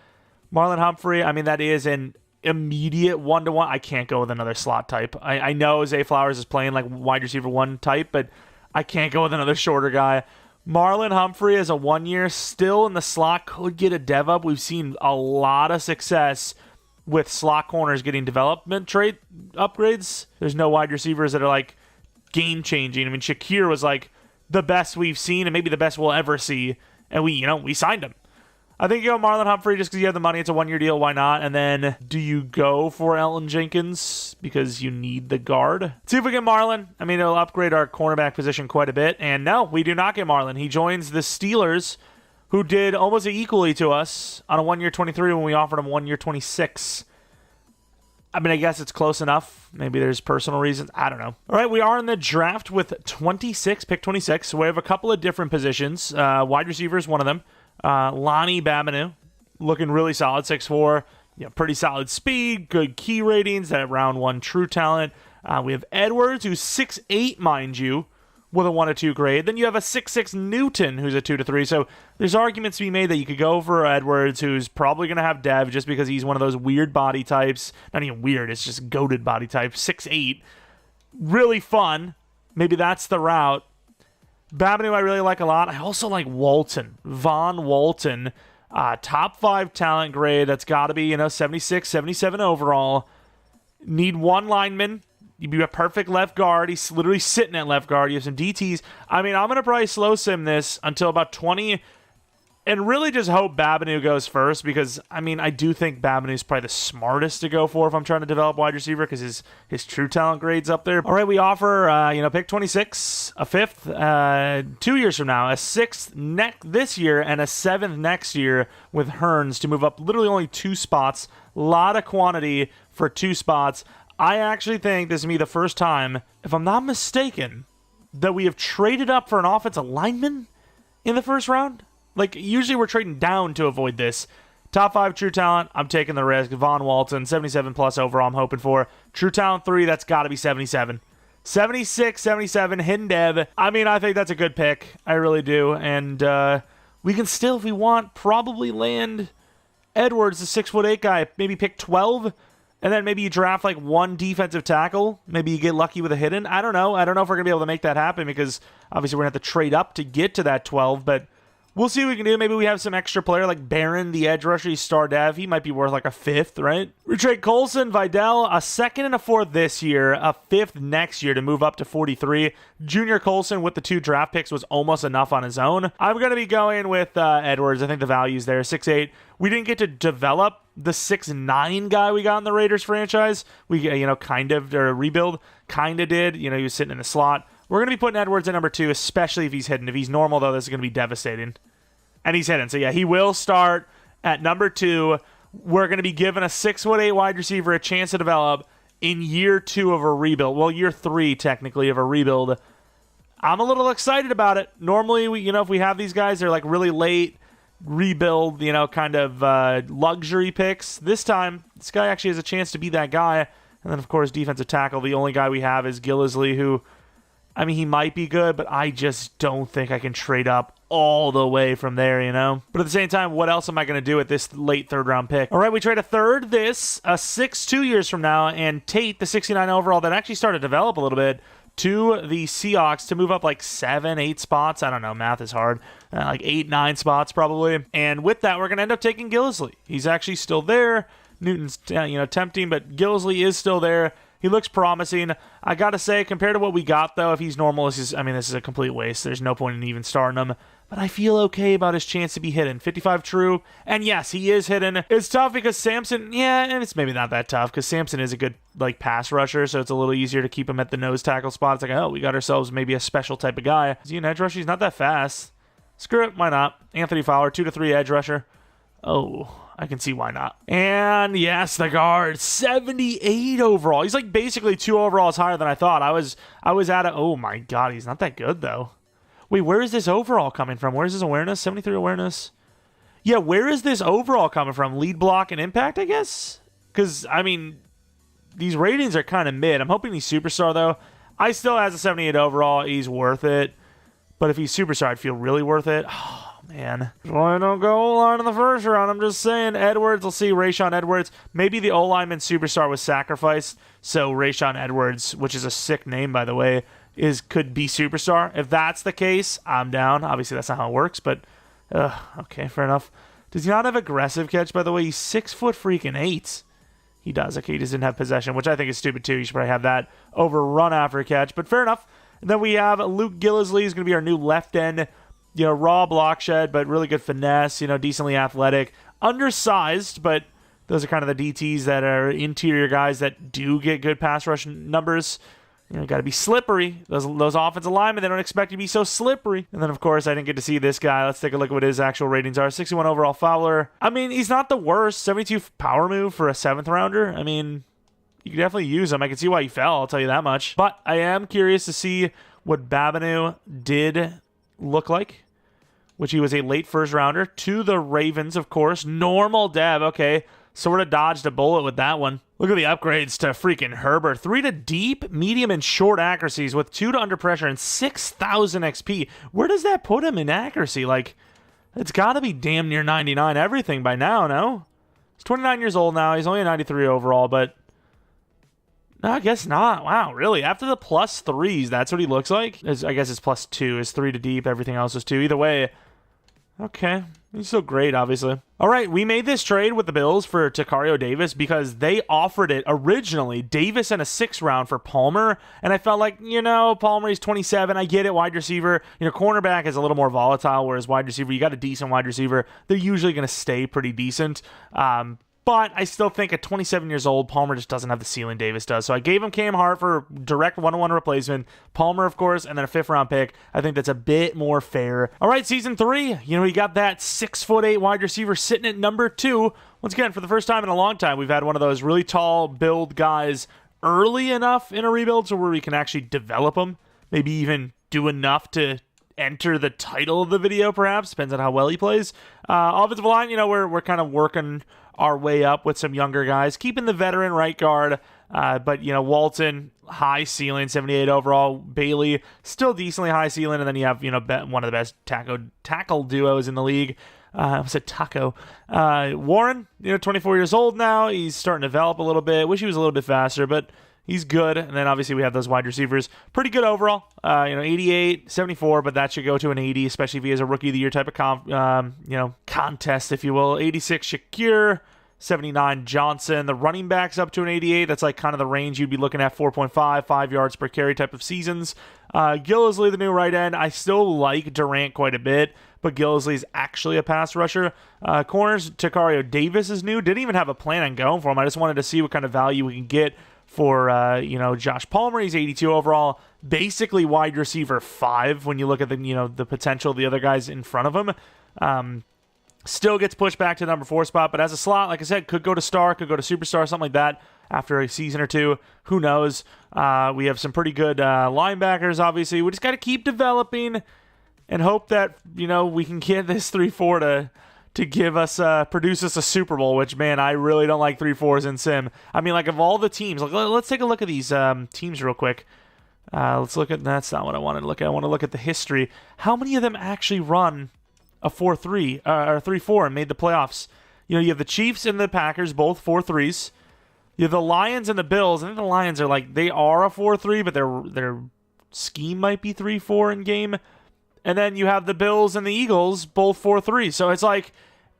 Speaker 1: Marlon Humphrey, I mean, that is an immediate 1-to-1. I can't go with another slot type. I know Zay Flowers is playing like wide receiver 1 type, but I can't go with another shorter guy. Marlon Humphrey is a 1-year, still in the slot, could get a dev up. We've seen a lot of success with slot corners getting development trait upgrades. There's no wide receivers that are like game-changing. I mean, Shakir was like the best we've seen and maybe the best we'll ever see, and we signed him. I think you go Marlon Humphrey just because you have the money. It's a 1-year deal. Why not? And then do you go for Elton Jenkins because you need the guard? See if we get Marlon. I mean, it'll upgrade our cornerback position quite a bit. And no, we do not get Marlon. He joins the Steelers, who did almost equally to us on a 1-year 23 when we offered him 1-year 26. I mean, I guess it's close enough. Maybe there's personal reasons. I don't know. All right, we are in the draft with pick 26. So we have a couple of different positions. Wide receiver is one of them. Lonnie Babineau, looking really solid, 6'4", pretty solid speed, good key ratings, that round 1 true talent. We have Edwards, who's 6'8", mind you, with a 1-2 grade. Then you have a 6'6" Newton, who's a 2-3. So there's arguments to be made that you could go for Edwards, who's probably going to have dev just because he's one of those weird body types. Not even weird, it's just goated body type. 6'8", really fun. Maybe that's the route. Babineau I really like a lot. I also like Walton. Von Walton. Top 5 talent grade. That's got to be, 76, 77 overall. Need 1 lineman. You'd be a perfect left guard. He's literally sitting at left guard. You have some DTs. I mean, I'm going to probably slow sim this until about 20 and really just hope Babineau goes first because, I mean, I do think Babineau is probably the smartest to go for if I'm trying to develop wide receiver because his true talent grade's up there. All right, we offer, pick 26, a 5th 2 years from now, a 6th this year, and a 7th next year with Hearns to move up literally only 2 spots. A lot of quantity for 2 spots. I actually think this is me the first time, if I'm not mistaken, that we have traded up for an offensive lineman in the first round. Like, usually we're trading down to avoid this. Top 5 true talent, I'm taking the risk. Von Walton, 77 plus overall, I'm hoping for. True talent 3, that's got to be 77. 76, 77, hidden dev. I mean, I think that's a good pick. I really do. And we can still, if we want, probably land Edwards, the 6'8" guy. Maybe pick 12, and then maybe you draft like one defensive tackle. Maybe you get lucky with a hidden. I don't know. I don't know if we're going to be able to make that happen because obviously we're going to have to trade up to get to that 12, but we'll see what we can do. Maybe we have some extra player like Barron, the edge rusher. He's star dev. He might be worth like a 5th, right? We trade Colson, Vidal, a 2nd and a 4th this year, a 5th next year to move up to 43. Junior Colson with the 2 draft picks was almost enough on his own. I'm going to be going with Edwards. I think the value's there. 6'8". We didn't get to develop the 6'9" guy we got in the Raiders franchise. We, kind of, or rebuild, kind of did. He was sitting in the slot. We're going to be putting Edwards at number 2, especially if he's hidden. If he's normal, though, this is going to be devastating. And he's hidden. So, yeah, he will start at number 2. We're going to be giving a 6'8" wide receiver a chance to develop in year 2 of a rebuild. Well, year 3, technically, of a rebuild. I'm a little excited about it. Normally, if we have these guys, they're like really late rebuild, kind of luxury picks. This time, this guy actually has a chance to be that guy. And then, of course, defensive tackle. The only guy we have is Gillisley, who, I mean, he might be good, but I just don't think I can trade up all the way from there, But at the same time, what else am I going to do with this late 3rd round pick? All right, we trade a 3rd, a 6 2 years from now, and Tate, the 69 overall, that actually started to develop a little bit, to the Seahawks to move up like 7, 8 spots. I don't know, math is hard. Like 8, 9 spots probably. And with that, we're going to end up taking Gillisley. He's actually still there. Newton's, tempting, but Gillisley is still there. He looks promising. I got to say, compared to what we got, though, if he's normal, this is a complete waste. There's no point in even starting him. But I feel okay about his chance to be hidden. 55 true. And yes, he is hidden. It's tough because Sampson, and it's maybe not that tough because Sampson is a good pass rusher, so it's a little easier to keep him at the nose tackle spot. It's like, oh, we got ourselves maybe a special type of guy. Is he an edge rusher? He's not that fast. Screw it, why not? Anthony Fowler, 2 to 3 edge rusher. Oh, I can see why not. And yes, the guard, 78 overall. He's like basically 2 overalls higher than I thought. I was at a, oh my God, he's not that good though. Wait, where is this overall coming from? Where's his awareness? 73 awareness. Yeah, where is this overall coming from? Lead block and impact, I guess? Because, I mean, these ratings are kind of mid. I'm hoping he's superstar though. I still has a 78 overall. He's worth it. But if he's superstar, I'd feel really worth it. Oh, man. Why don't go O-line in the first round? I'm just saying. Edwards, we'll see. Rayshon Edwards. Maybe the O-lineman superstar was sacrificed. So Rayshon Edwards, which is a sick name, by the way, could be superstar. If that's the case, I'm down. Obviously, that's not how it works, but okay, fair enough. Does he not have aggressive catch, by the way? He's 6'8". He does. Okay, he just didn't have possession, which I think is stupid too. You should probably have that over run after catch, but fair enough. And then we have Luke Gillisley is going to be our new left end, raw block shed, but really good finesse, decently athletic, undersized, but those are kind of the DTs that are interior guys that do get good pass rush numbers. Got to be slippery. Those offensive linemen, they don't expect you to be so slippery. And then, of course, I didn't get to see this guy. Let's take a look at what his actual ratings are. 61 overall Fowler. I mean, he's not the worst. 72 power move for a 7th rounder. I mean, you could definitely use him. I can see why he fell, I'll tell you that much. But I am curious to see what Babinu did look like, which he was a late 1st rounder to the Ravens, of course. Normal dev, okay. Sort of dodged a bullet with that one. Look at the upgrades to freaking Herbert. 3 to deep, medium, and short accuracies with 2 to under pressure and 6,000 XP. Where does that put him in accuracy? It's got to be damn near 99 everything by now, no? He's 29 years old now. He's only a 93 overall, but no, I guess not. Wow, really? After the +3s, that's what he looks like? I guess it's +2. It's 3 to deep. Everything else is 2. Either way, okay. He's still great, obviously. All right, we made this trade with the Bills for Takario Davis because they offered it originally, Davis in a 6th round for Palmer, and I felt like, Palmer, he's 27, I get it, wide receiver. Cornerback is a little more volatile, whereas wide receiver, you got a decent wide receiver. They're usually going to stay pretty decent. But I still think at 27 years old, Palmer just doesn't have the ceiling Davis does. So I gave him Cam Hart for direct 1-on-1 replacement. Palmer, of course, and then a 5th round pick. I think that's a bit more fair. All right, season 3. We got that 6'8" wide receiver sitting at number 2. Once again, for the first time in a long time, we've had one of those really tall build guys early enough in a rebuild to where we can actually develop them. Maybe even do enough to enter the title of the video, perhaps. Depends on how well he plays. Offensive line, we're kind of working our way up with some younger guys, keeping the veteran right guard. But, Walton, high ceiling, 78 overall. Bailey, still decently high ceiling. And then you have, one of the best tackle duos in the league. I said taco. Warren, 24 years old now. He's starting to develop a little bit. Wish he was a little bit faster, but he's good. And then obviously we have those wide receivers. Pretty good overall. 88, 74, but that should go to an 80, especially if he has a rookie of the year type of contest, if you will. 86, Shakir. 79, Johnson. The running backs up to an 88. That's like kind of the range you'd be looking at, 4.5, 5 yards per carry type of seasons. Gillisley, the new right end. I still like Durant quite a bit, but Gillisley's actually a pass rusher. Corners, Takario Davis is new. Didn't even have a plan on going for him. I just wanted to see what kind of value we can get for, Josh Palmer. He's 82 overall. Basically wide receiver 5 when you look at the potential of the other guys in front of him. Still gets pushed back to the number 4 spot, but as a slot, like I said, could go to star, could go to superstar, something like that after a season or two. Who knows? We have some pretty good linebackers, obviously. We just got to keep developing and hope that, we can get this 3-4 to give us, produce us a Super Bowl, which, man, I really don't like 3-4s in Sim. I mean, like, of all the teams, let's take a look at these teams real quick. Let's look at, that's not what I wanted to look at. I want to look at the history. How many of them actually run a 4-3 or 3-4 and made the playoffs? You have the Chiefs and the Packers, both 4-3s. You have the Lions and the Bills. I think the Lions are they are a 4-3, but their scheme might be 3-4 in game. And then you have the Bills and the Eagles, both 4-3. So it's like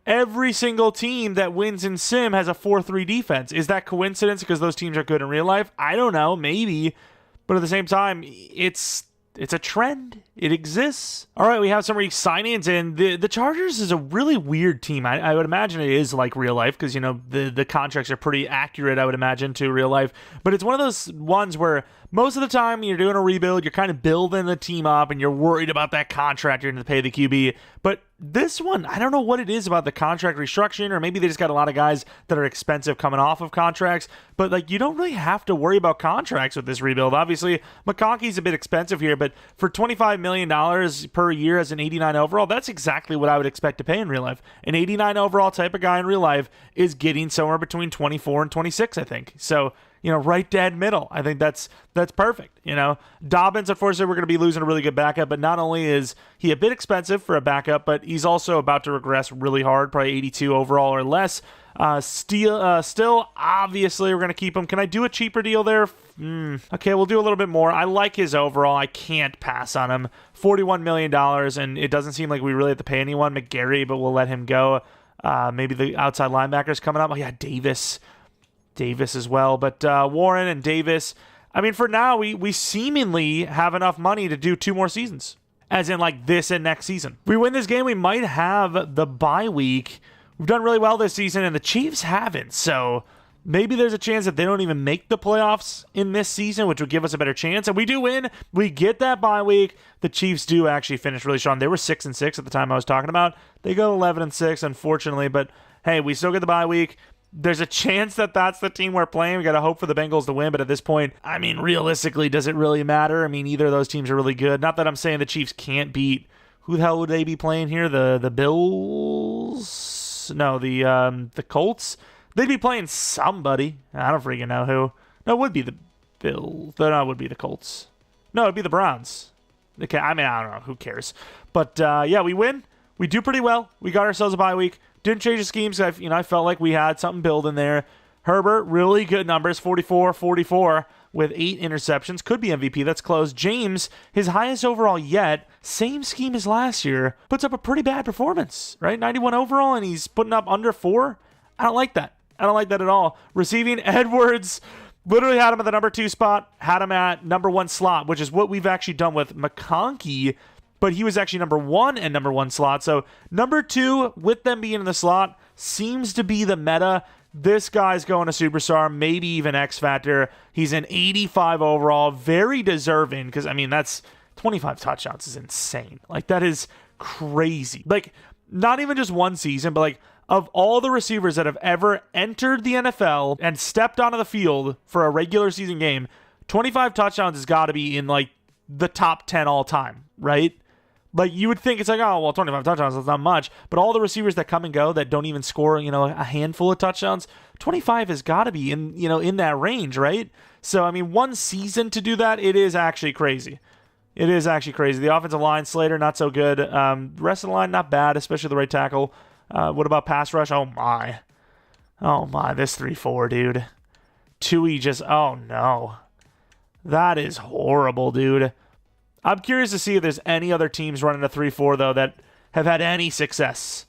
Speaker 1: every single team that wins in Sim has a 4-3 defense. Is that coincidence because those teams are good in real life? I don't know, maybe. But at the same time, it's a trend. It exists. All right, we have some re-signings, and the Chargers is a really weird team. I would imagine it is like real life because, the contracts are pretty accurate, I would imagine, to real life. But it's one of those ones where most of the time you're doing a rebuild, you're kind of building the team up, and you're worried about that contract you're going to pay the QB. But this one, I don't know what it is about the contract restructuring, or maybe they just got a lot of guys that are expensive coming off of contracts. But, you don't really have to worry about contracts with this rebuild. Obviously, McConkey's a bit expensive here, but for $25 million per year as an 89 overall, that's exactly what I would expect to pay in real life. An 89 overall type of guy in real life is getting somewhere between 24 and 26, I think. So, right dead middle. I think that's perfect. Dobbins, unfortunately, we're going to be losing a really good backup, but not only is he a bit expensive for a backup, but he's also about to regress really hard, probably 82 overall or less. Still, obviously, we're going to keep him. Can I do a cheaper deal there? Okay, we'll do a little bit more. I like his overall. I can't pass on him. $41 million, and it doesn't seem like we really have to pay anyone. McGarry, but we'll let him go. Maybe the outside linebackers coming up. Oh, yeah, Davis as well. But Warren and Davis, I mean, for now, we seemingly have enough money to do 2 more seasons. As in, this and next season. If we win this game, we might have the bye week. We've done really well this season, and the Chiefs haven't. So maybe there's a chance that they don't even make the playoffs in this season, which would give us a better chance. And we do win. We get that bye week. The Chiefs do actually finish really strong. They were 6-6 at the time I was talking about. They go 11-6, unfortunately. But, hey, we still get the bye week. There's a chance that that's the team we're playing. We got to hope for the Bengals to win, but at this point, I mean, realistically, does it really matter? I mean, either of those teams are really good. Not that I'm saying the Chiefs can't beat. Who the hell would they be playing here? The Bills? No, the Colts? They'd be playing somebody. I don't freaking know who. No, it would be the Bills. No, it would be the Colts. No, it'd be the Browns. Okay, I mean, I don't know. Who cares? But, yeah, we win. We do pretty well. We got ourselves a bye week. Didn't change the schemes. I felt like we had something building there. Herbert, really good numbers, 44 with 8 interceptions. Could be MVP. That's close. James, his highest overall yet, same scheme as last year, puts up a pretty bad performance, right? 91 overall, and he's putting up under 4. I don't like that. I don't like that at all. Receiving, Edwards, literally had him at the number 2 spot, had him at number 1 slot, which is what we've actually done with McConkey, but he was actually number 1 and number 1 slot. So number 2, with them being in the slot, seems to be the meta. This guy's going to superstar, maybe even X Factor. He's an 85 overall, very deserving, because, I mean, that's 25 touchdowns is insane. That is crazy. Not even just one season, but, of all the receivers that have ever entered the NFL and stepped onto the field for a regular season game, 25 touchdowns has got to be in, the top 10 all time, right? Like, you would think it's like, oh, well, 25 touchdowns, that's not much. But all the receivers that come and go that don't even score, a handful of touchdowns, 25 has got to be in that range, right? So, I mean, one season to do that, it is actually crazy. It is actually crazy. The offensive line, Slater, not so good. The rest of the line, not bad, especially the right tackle. What about pass rush? Oh, my. This 3-4, dude. Tui just, oh, no. That is horrible, dude. I'm curious to see if there's any other teams running a 3-4, though, that have had any success.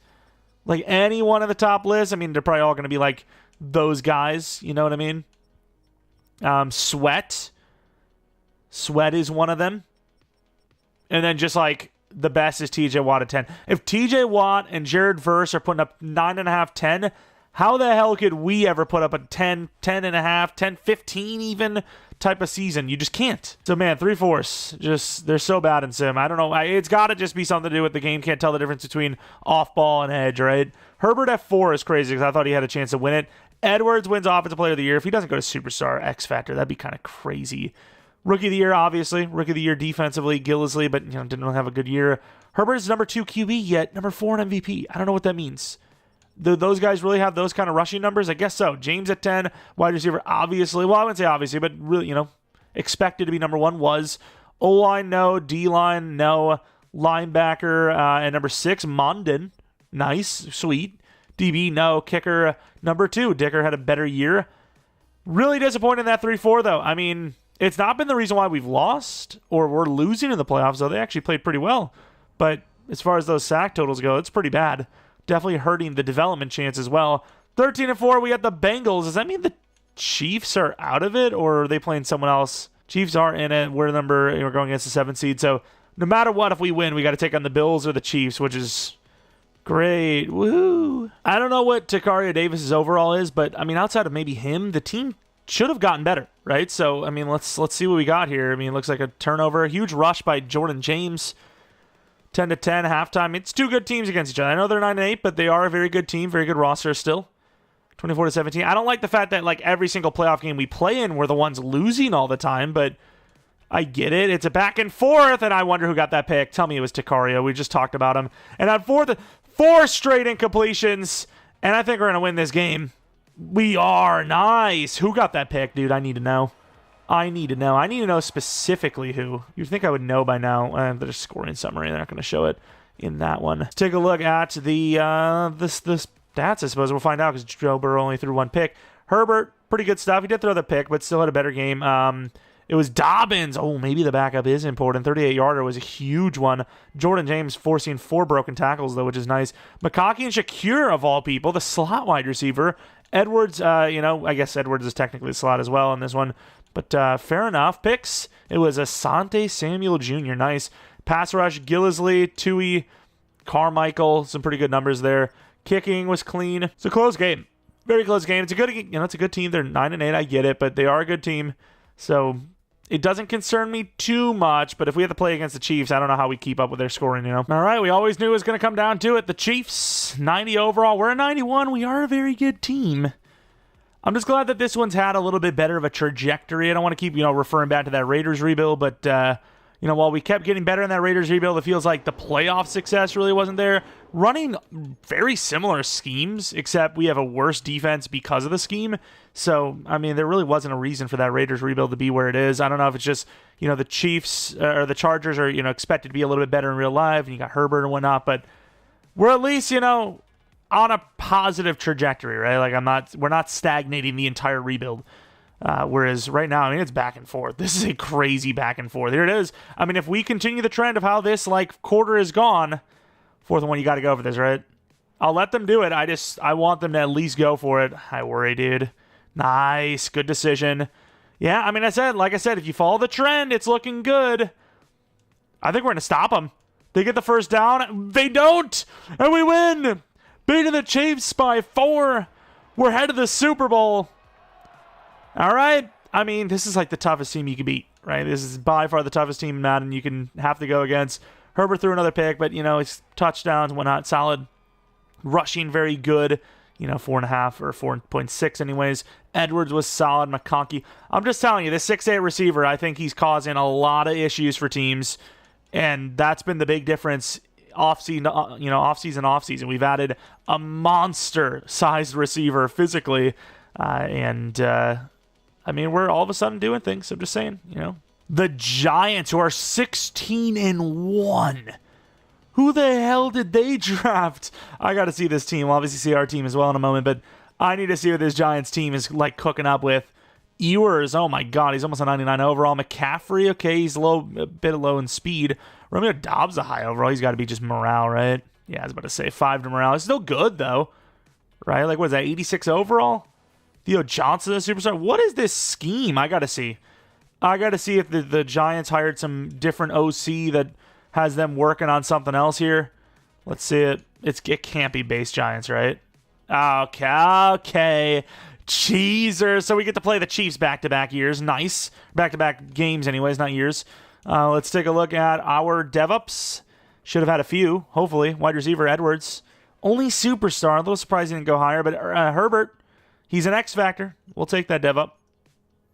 Speaker 1: Like, any one of the top lists, I mean, they're probably all going to be like those guys, you know what I mean? Sweat is one of them. And then just like the best is TJ Watt at 10. If TJ Watt and Jared Verse are putting up 9.5, 10, how the hell could we ever put up a 10, 10.5, 10, 15 even type of season? You just can't. So, man, 3-4s, just, they're so bad in Sim. I don't know. It's got to just be something to do with the game. Can't tell the difference between off-ball and edge, right? Herbert at 4 is crazy because I thought he had a chance to win it. Edwards wins Offensive Player of the Year. If he doesn't go to Superstar X Factor, that'd be kind of crazy. Rookie of the Year, obviously. Rookie of the Year defensively, Gillisley, but didn't have a good year. Herbert is number 2 QB, yet number 4 in MVP. I don't know what that means. Do those guys really have those kind of rushing numbers? I guess so. James at 10, wide receiver, obviously. Well, I wouldn't say obviously, but really, expected to be number 1 was. O-line, no. D-line, no. Linebacker, and number 6, Mondin. Nice. Sweet. DB, no. Kicker, number 2. Dicker had a better year. Really disappointed in that 3-4, though. I mean, it's not been the reason why we've lost or we're losing in the playoffs, though. They actually played pretty well. But as far as those sack totals go, it's pretty bad. Definitely hurting the development chance as well. 13-4, we got the Bengals. Does that mean the Chiefs are out of it, or are they playing someone else? Chiefs are in it. We're going against the 7th seed. So no matter what, if we win, we got to take on the Bills or the Chiefs, which is great. Woohoo! I don't know what Takaria Davis's overall is, but I mean, outside of maybe him, the team should have gotten better, right? So I mean, let's see what we got here. I mean, it looks like a turnover, a huge rush by Jordan James. 10-10 halftime. It's two good teams against each other. I know they're 9-8, but they are a very good team, very good roster still. 24-17. I don't like the fact that like every single playoff game we play in, we're the ones losing all the time, but I get it. It's a back and forth, and I wonder who got that pick. Tell me it was Takario. We just talked about him. And on 4 straight incompletions, and I think we're going to win this game. We are. Nice. Who got that pick, dude? I need to know. I need to know specifically who. You'd think I would know by now. The scoring summary, they're not going to show it in that one. Let's take a look at the stats, I suppose. We'll find out because Joe Burrow only threw 1 pick. Herbert, pretty good stuff. He did throw the pick, but still had a better game. It was Dobbins. Oh, maybe the backup is important. 38-yarder was a huge one. Jordan James forcing 4 broken tackles, though, which is nice. McConkey and Shakir, of all people, the slot wide receiver. Edwards, I guess Edwards is technically the slot as well in this one. But fair enough. Picks, it was Asante Samuel Jr. Nice. Pass rush, Gillisley, Tui, Carmichael. Some pretty good numbers there. Kicking was clean. It's a close game. Very close game. It's a good, it's a good team. They're 9-8. I get it, but they are a good team. So it doesn't concern me too much. But if we have to play against the Chiefs, I don't know how we keep up with their scoring, All right, we always knew it was going to come down to it. The Chiefs, 90 overall. We're a 91. We are a very good team. I'm just glad that this one's had a little bit better of a trajectory. I don't want to keep, referring back to that Raiders rebuild, but, while we kept getting better in that Raiders rebuild, it feels like the playoff success really wasn't there. Running very similar schemes, except we have a worse defense because of the scheme. So, I mean, there really wasn't a reason for that Raiders rebuild to be where it is. I don't know if it's just, the Chiefs or the Chargers are, expected to be a little bit better in real life, and you got Herbert and whatnot, but we're at least, on a positive trajectory, right? Like we're not stagnating the entire rebuild. Whereas right now, I mean, it's back and forth. This is a crazy back and forth. Here it is. I mean, if we continue the trend of how this quarter is gone, 4th one, you got to go for this, right? I'll let them do it. I want them to at least go for it. I worry, dude. Nice. Good decision. Yeah, I mean, like I said, if you follow the trend, it's looking good. I think we're going to stop them. They get the first down. They don't. And we win. Beating the Chiefs by 4. We're headed to the Super Bowl. All right. I mean, this is like the toughest team you can beat, right? This is by far the toughest team in Madden you can have to go against. Herbert threw another pick, but, it's touchdowns and whatnot. Solid rushing, very good. 4.5 or 4.6 anyways. Edwards was solid. McConkey. I'm just telling you, this 6'8 receiver, I think he's causing a lot of issues for teams. And that's been the big difference off-season. We've added a monster-sized receiver physically. We're all of a sudden doing things. I'm just saying, The Giants, who are 16-1. Who the hell did they draft? I got to see this team. We'll obviously see our team as well in a moment, but I need to see what this Giants team is like cooking up with. Ewers, oh my God, he's almost a 99 overall. McCaffrey, okay, he's a bit low in speed. Romeo Dobbs, a high overall. He's got to be just morale, right? Yeah, I was about to say 5 to morale. He's still good, though, right? Like, what is that, 86 overall? Theo Johnson, a superstar. What is this scheme? I got to see. If the Giants hired some different OC that has them working on something else here. Let's see it. It can't be base Giants, right? Okay. Cheeser. So we get to play the Chiefs back-to-back years. Nice. Back-to-back games anyways, not years. Let's take a look at our DevOps. Should have had a few, hopefully. Wide receiver, Edwards. Only superstar. A little surprised he didn't go higher, but Herbert, he's an X factor. We'll take that DevOp.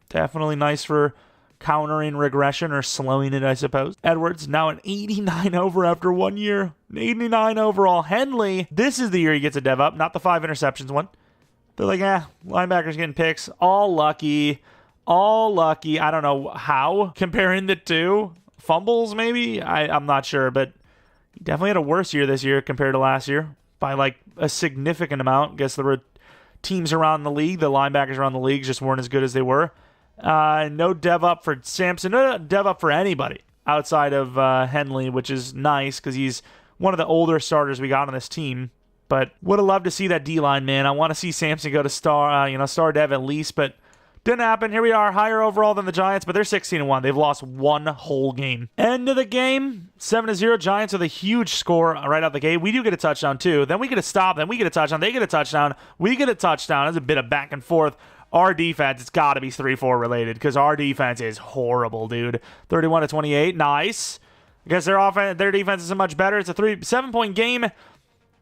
Speaker 1: Definitely nice for countering regression or slowing it, I suppose. Edwards, now an 89 over after 1 year. 89 overall. Henley, this is the year he gets a DevOp, not the 5 interceptions one. They're like, linebackers getting picks. All lucky. I don't know how. Comparing the two. Fumbles, maybe? I'm not sure, but he definitely had a worse year this year compared to last year by like a significant amount. Guess there were teams around the league, the linebackers around the league just weren't as good as they were. No dev up for Sampson. No dev up for anybody outside of Henley, which is nice because he's one of the older starters we got on this team. But would have loved to see that D-line, man. I want to see Sampson go to star dev at least, but didn't happen. Here we are, higher overall than the Giants, but they're 16-1. They've lost one whole game. End of the game, 7-0. Giants with a huge score right out the gate. We do get a touchdown, too. Then we get a stop. Then we get a touchdown. They get a touchdown. We get a touchdown. There's a bit of back and forth. Our defense, it's got to be 3-4 related because our defense is horrible, dude. 31-28. Nice. I guess their defense isn't much better. It's a 7-point game.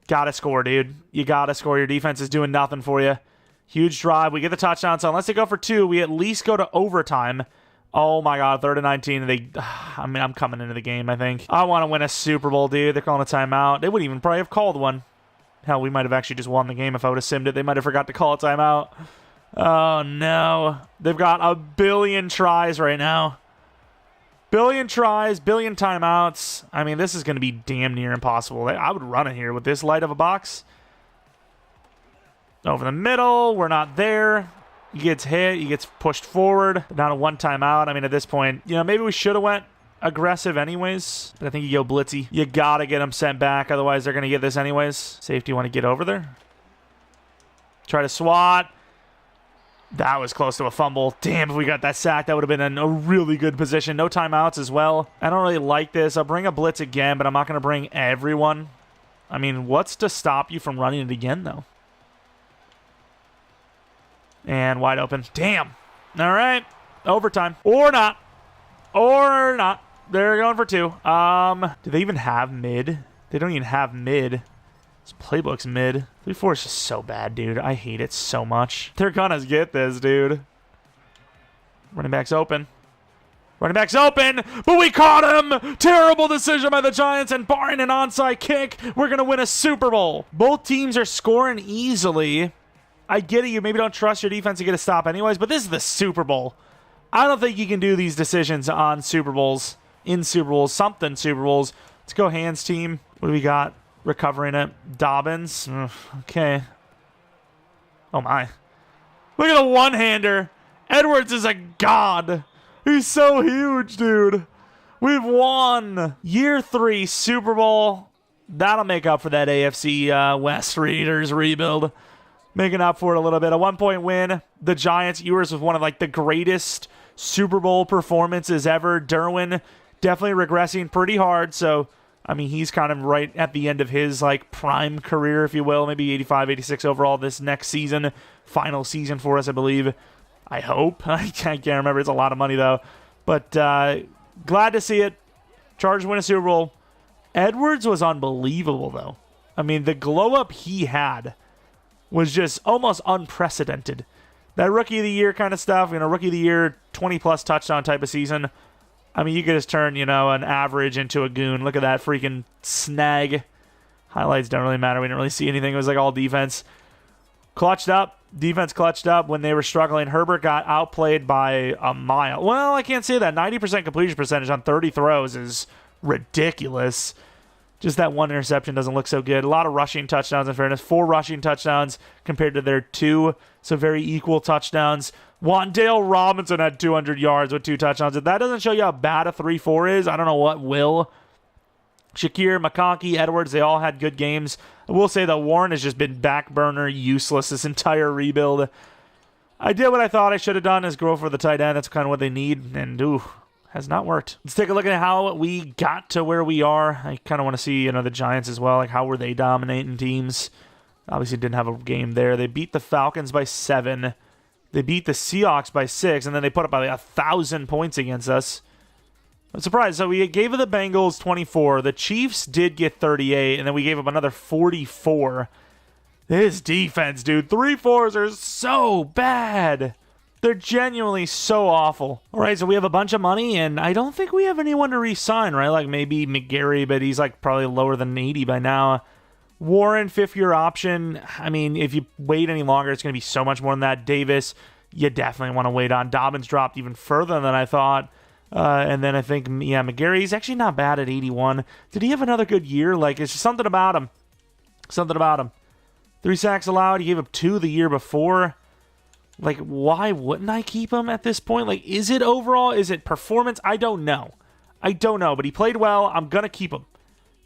Speaker 1: Gotta score, dude. You gotta score. Your defense is doing nothing for you. Huge drive. We get the touchdown. So unless they go for 2, we at least go to overtime. Oh my God, 3rd and 19. I'm coming into the game, I think. I want to win a Super Bowl, dude. They're calling a timeout. They wouldn't even probably have called one. Hell, we might have actually just won the game if I would have simmed it. They might have forgot to call a timeout. Oh no. They've got a billion tries right now. Billion tries, billion timeouts. I mean, this is going to be damn near impossible. I would run it here with this light of a box. Over the middle. We're not there. He gets hit. He gets pushed forward. Down to 1 timeout. I mean, at this point, maybe we should have went aggressive anyways. But I think you go blitzy. You got to get them sent back. Otherwise, they're going to get this anyways. Safety want to get over there. Try to swat. That was close to a fumble. Damn, if we got that sack, that would have been in a really good position. No timeouts as well. I don't really like this. I'll bring a blitz again, but I'm not going to bring everyone. I mean, what's to stop you from running it again, though? And wide open. Damn. All right. Overtime. Or not. Or not. They're going for 2. Do they even have mid? They don't even have mid. This playbook's mid. 3-4 is just so bad, dude. I hate it so much. They're gonna get this, dude. Running back's open. Running back's open, but we caught him! Terrible decision by the Giants, and barring an onside kick, we're gonna win a Super Bowl. Both teams are scoring easily. I get it, you maybe don't trust your defense to get a stop anyways, but this is the Super Bowl. I don't think you can do these decisions on Super Bowls, in Super Bowls, something Super Bowls. Let's go hands team. What do we got? Recovering it. Dobbins. Okay. Oh, my. Look at the one-hander. Edwards is a god. He's so huge, dude. We've won. Year 3 Super Bowl. That'll make up for that AFC West Raiders rebuild. Making up for it a little bit. A 1-point win. The Giants, Ewers was one of like the greatest Super Bowl performances ever. Derwin definitely regressing pretty hard, so I mean, he's kind of right at the end of his like prime career, if you will. Maybe 85, 86 overall this next season. Final season for us, I believe. I hope. I can't remember. It's a lot of money, though. But glad to see it. Chargers win a Super Bowl. Edwards was unbelievable, though. I mean, the glow-up he had was just almost unprecedented. That Rookie of the Year kind of stuff, Rookie of the Year, 20-plus touchdown type of season. I mean, you could just turn, an average into a goon. Look at that freaking snag. Highlights don't really matter. We didn't really see anything. It was like all defense. Clutched up. Defense clutched up when they were struggling. Herbert got outplayed by a mile. Well, I can't say that. 90% completion percentage on 30 throws is ridiculous. Just that one interception doesn't look so good. A lot of rushing touchdowns, in fairness. 4 rushing touchdowns compared to their 2. So very equal touchdowns. Wan'Dale Robinson had 200 yards with 2 touchdowns. If that doesn't show you how bad a 3-4 is, I don't know what will. Shakir, McConkey, Edwards, they all had good games. I will say that Warren has just been back burner useless this entire rebuild. I did what I thought I should have done, is go for the tight end. That's kind of what they need, and has not worked. Let's take a look at how we got to where we are. I kind of want to see, the Giants as well. Like, how were they dominating teams? Obviously didn't have a game there. They beat the Falcons by 7. They beat the Seahawks by 6, and then they put up by 1,000 points against us. I'm surprised. So we gave the Bengals 24. The Chiefs did get 38, and then we gave up another 44. This defense, dude. 3-4s are so bad. They're genuinely so awful. All right, so we have a bunch of money, and I don't think we have anyone to re-sign, right? Like maybe McGarry, but he's like probably lower than 80 by now. Warren, 5th-year option. I mean, if you wait any longer, it's going to be so much more than that. Davis, you definitely want to wait on. Dobbins dropped even further than I thought. And then I think, McGarry, he's actually not bad at 81. Did he have another good year? Like, it's just something about him. 3 sacks allowed. He gave up 2 the year before. Like, why wouldn't I keep him at this point? Like, is it overall? Is it performance? I don't know. But he played well. I'm going to keep him.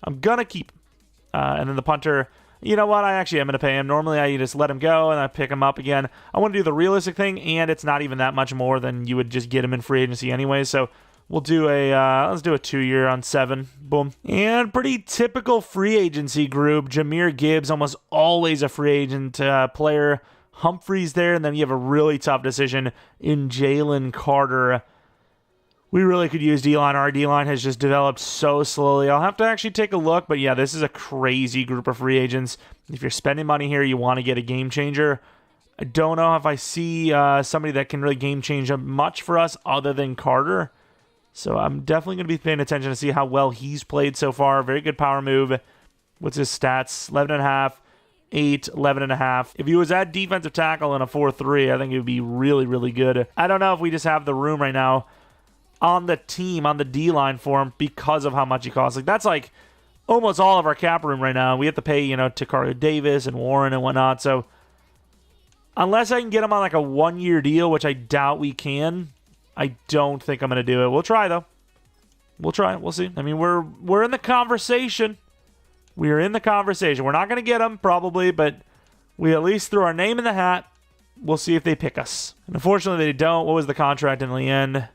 Speaker 1: And then the punter, you know what? I actually am going to pay him. Normally, I just let him go and I pick him up again. I want to do the realistic thing, and it's not even that much more than you would just get him in free agency anyway. So we'll do let's do a 2-year on 7. Boom. And pretty typical free agency group. Jahmyr Gibbs, almost always a free agent player. Humphreys there, and then you have a really tough decision in Jalen Carter. We really could use D-line. Our D-line has just developed so slowly. I'll have to actually take a look, but yeah, this is a crazy group of free agents. If you're spending money here, you want to get a game changer. I don't know if I see somebody that can really game change much for us other than Carter. So I'm definitely going to be paying attention to see how well he's played so far. Very good power move. What's his stats? 11.5. 8, 11.5. If he was at defensive tackle in a 4-3, I think it would be really, really good. I don't know if we just have the room right now on the team, on the D-line for him because of how much he costs. Like, that's like almost all of our cap room right now. We have to pay, Takario Davis and Warren and whatnot. So unless I can get him on like a 1-year deal, which I doubt we can, I don't think I'm going to do it. We'll try, though. We'll see. I mean, we're in the conversation. We are in the conversation. We're not going to get them, probably, but we at least threw our name in the hat. We'll see if they pick us. And unfortunately, they don't. What was the contract in the end?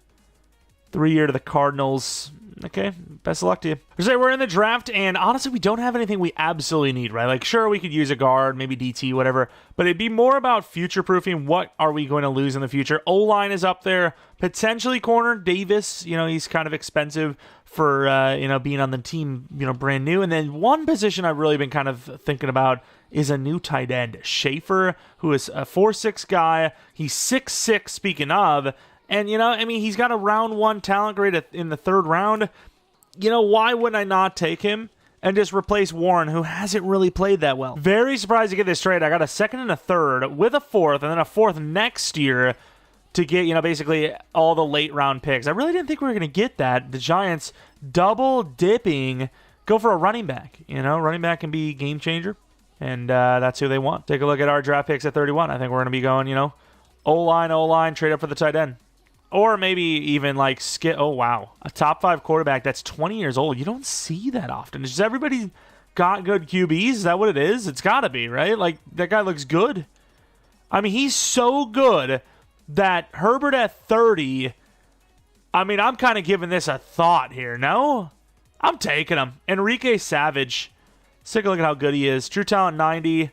Speaker 1: 3-year to the Cardinals. Okay, best of luck to you. We're in the draft, and honestly, we don't have anything we absolutely need, right? Like, sure, we could use a guard, maybe DT, whatever, but it'd be more about future-proofing. What are we going to lose in the future? O-line is up there. Potentially corner. Davis, he's kind of expensive for, being on the team, brand new. And then one position I've really been kind of thinking about is a new tight end. Schaefer, who is a 4'6" guy. He's 6'6", speaking of. And, he's got a round 1 talent grade in the 3rd round. Why wouldn't I not take him and just replace Warren, who hasn't really played that well? Very surprised to get this trade. I got a 2nd and a 3rd with a 4th, and then a 4th next year to get, basically all the late round picks. I really didn't think we were going to get that. The Giants double dipping, go for a running back. Running back can be game changer, and that's who they want. Take a look at our draft picks at 31. I think we're going to be going, O-line, trade up for the tight end. Or maybe even like oh wow, a top 5 quarterback that's 20 years old. You don't see that often. Is everybody got good QBs? Is that what it is? It's got to be, right? Like, that guy looks good. I mean, he's so good that Herbert at 30, I mean, I'm kind of giving this a thought here, no? I'm taking him. Enrique Savage. Let's take a look at how good he is. True talent 90.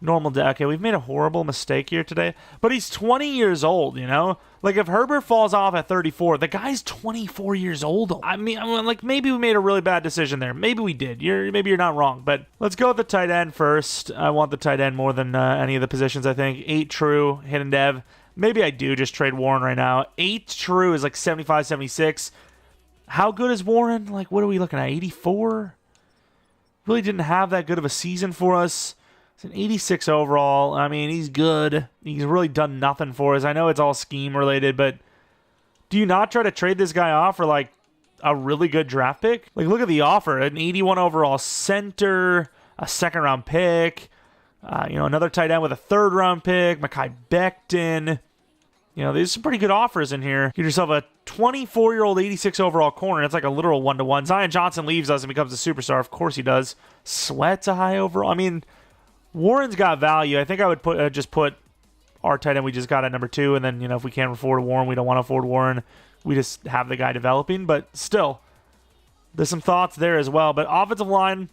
Speaker 1: Normal day. Okay, we've made a horrible mistake here today. But he's 20 years old, Like, if Herbert falls off at 34, the guy's 24 years old. I mean, like, maybe we made a really bad decision there. Maybe we did. Maybe you're not wrong. But let's go with the tight end first. I want the tight end more than any of the positions, I think. 8 true, hidden dev. Maybe I do just trade Warren right now. 8 true is like 75, 76. How good is Warren? Like, what are we looking at? 84? Really didn't have that good of a season for us. It's an 86 overall. I mean, he's good. He's really done nothing for us. I know it's all scheme related, but do you not try to trade this guy off for like a really good draft pick? Like, look at the offer. An 81 overall center, a second round pick, another tight end with a third round pick, Mekhi Becton. There's some pretty good offers in here. Get yourself a 24-year-old 86 overall corner. It's like a literal 1-to-1. Zion Johnson leaves us and becomes a superstar. Of course he does. Sweat's a high overall. I mean, Warren's got value. I think I would just put our tight end we just got at number 2, and then, if we can't afford Warren, we don't want to afford Warren, we just have the guy developing. But still, there's some thoughts there as well. But offensive line,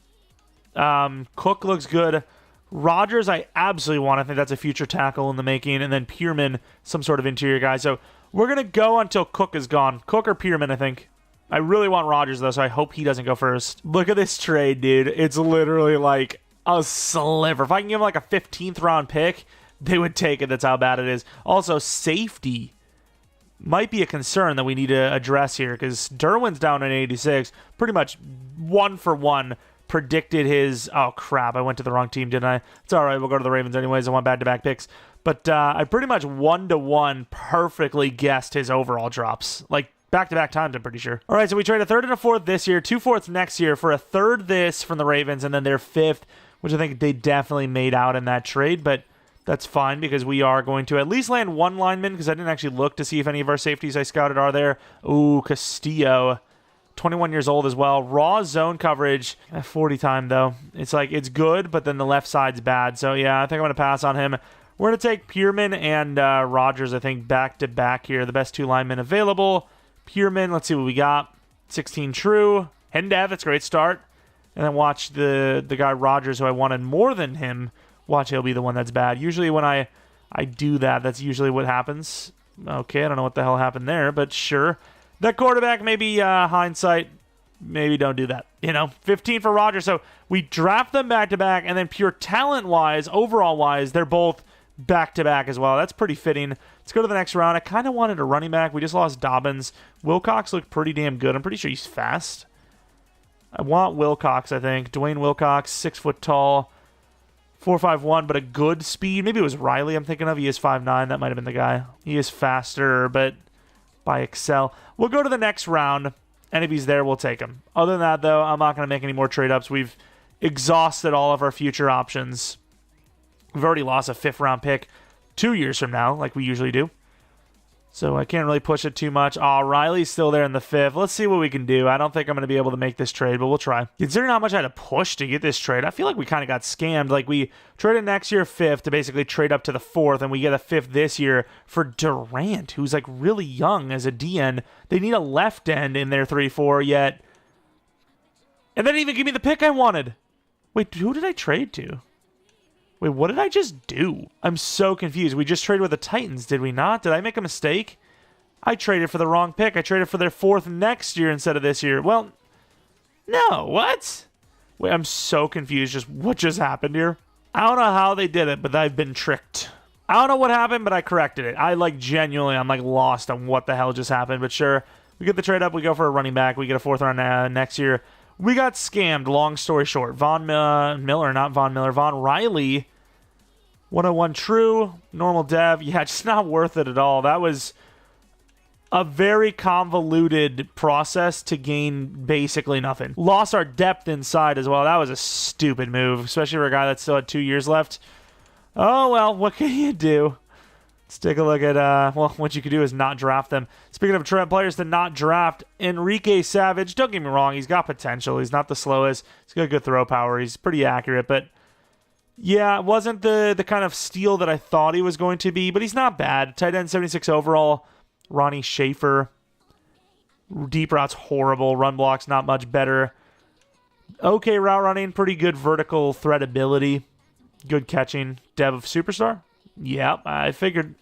Speaker 1: Cook looks good. Rodgers, I absolutely want. I think that's a future tackle in the making. And then Pearman, some sort of interior guy. So we're going to go until Cook is gone. Cook or Pearman, I think. I really want Rodgers, though, so I hope he doesn't go first. Look at this trade, dude. It's literally like a sliver. If I can give him like a 15th round pick, they would take it. That's how bad it is. Also, safety might be a concern that we need to address here because Derwin's down in 86. Pretty much 1-for-1. Predicted his... Oh, crap. I went to the wrong team, didn't I? It's all right. We'll go to the Ravens anyways. I want back-to-back picks. But I pretty much 1-to-1 perfectly guessed his overall drops. Like, back-to-back times, I'm pretty sure. All right, so we trade a third and a fourth this year, 2 fourths next year for a third this from the Ravens, and then their 5th, which I think they definitely made out in that trade. But that's fine because we are going to at least land 1 lineman because I didn't actually look to see if any of our safeties I scouted are there. Ooh, Castillo. 21 years old as well. Raw zone coverage at 40 time, though. It's like, it's good, but then the left side's bad. So, yeah, I think I'm going to pass on him. We're going to take Pearman and Rodgers, I think, back-to-back here. The best 2 linemen available. Pearman, let's see what we got. 16 true. Hendev, that's a great start. And then watch the guy Rodgers, who I wanted more than him. Watch, he'll be the one that's bad. Usually when I do that, that's usually what happens. Okay, I don't know what the hell happened there, but sure. That quarterback, maybe hindsight, maybe don't do that. 15 for Rodgers. So we draft them back-to-back, and then pure talent-wise, overall-wise, they're both back-to-back as well. That's pretty fitting. Let's go to the next round. I kind of wanted a running back. We just lost Dobbins. Wilcox looked pretty damn good. I'm pretty sure he's fast. I want Wilcox, I think. Dwayne Wilcox, 6 foot tall, 4.51, but a good speed. Maybe it was Riley I'm thinking of. He is 5'9". That might have been the guy. He is faster, but by Excel. We'll go to the next round, and if he's there, we'll take him. Other than that, though, I'm not going to make any more trade-ups. We've exhausted all of our future options. We've already lost a 5th round pick 2 years from now, like we usually do. So I can't really push it too much. Oh, Riley's still there in the 5th. Let's see what we can do. I don't think I'm going to be able to make this trade, but we'll try. Considering how much I had to push to get this trade, I feel like we kind of got scammed. Like, we traded next year 5th to basically trade up to the 4th, and we get a 5th this year for Durant, who's, like, really young as a DN. They need a left end in their 3-4 yet. And they didn't even give me the pick I wanted. Wait, who did I trade to? Wait, what did I just do? I'm so confused. We just traded with the Titans, did we not? Did I make a mistake? I traded for the wrong pick. I traded for their 4th next year instead of this year. Well, no, what? Wait, I'm so confused. Just what just happened here? I don't know how they did it, but I've been tricked. I don't know what happened, but I corrected it. I'm lost on what the hell just happened. But sure, we get the trade up. We go for a running back. We get a 4th round next year. We got scammed, long story short. Von Riley, 101 true, normal dev. Yeah, just not worth it at all. That was a very convoluted process to gain basically nothing. Lost our depth inside as well. That was a stupid move, especially for a guy that still had 2 years left. Oh, well, what can you do? Let's take a look at, what you could do is not draft them. Speaking of players to not draft, Enrique Savage, don't get me wrong, he's got potential. He's not the slowest. He's got good throw power. He's pretty accurate, but yeah, it wasn't the kind of steal that I thought he was going to be, but he's not bad. Tight end 76 overall. Ronnie Schaefer. Deep route's horrible. Run block's not much better. Okay route running, pretty good vertical threat ability. Good catching. Dev of superstar? Yep, I figured.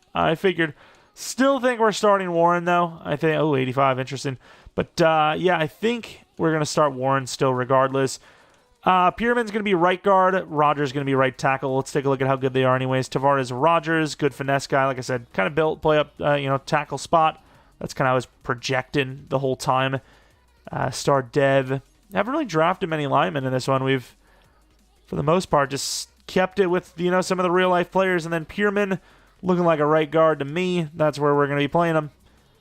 Speaker 1: Still think we're starting Warren, though. I think, 85, interesting. But, yeah, I think we're going to start Warren still regardless. Pearman's going to be right guard. Rodgers going to be right tackle. Let's take a look at how good they are anyways. Tavares Rodgers, good finesse guy. Like I said, kind of built, play up, tackle spot. That's kind of how I was projecting the whole time. Start Dev. Haven't really drafted many linemen in this one. We've, for the most part, just kept it with, some of the real-life players. And then Pierman looking like a right guard to me. That's where we're going to be playing him.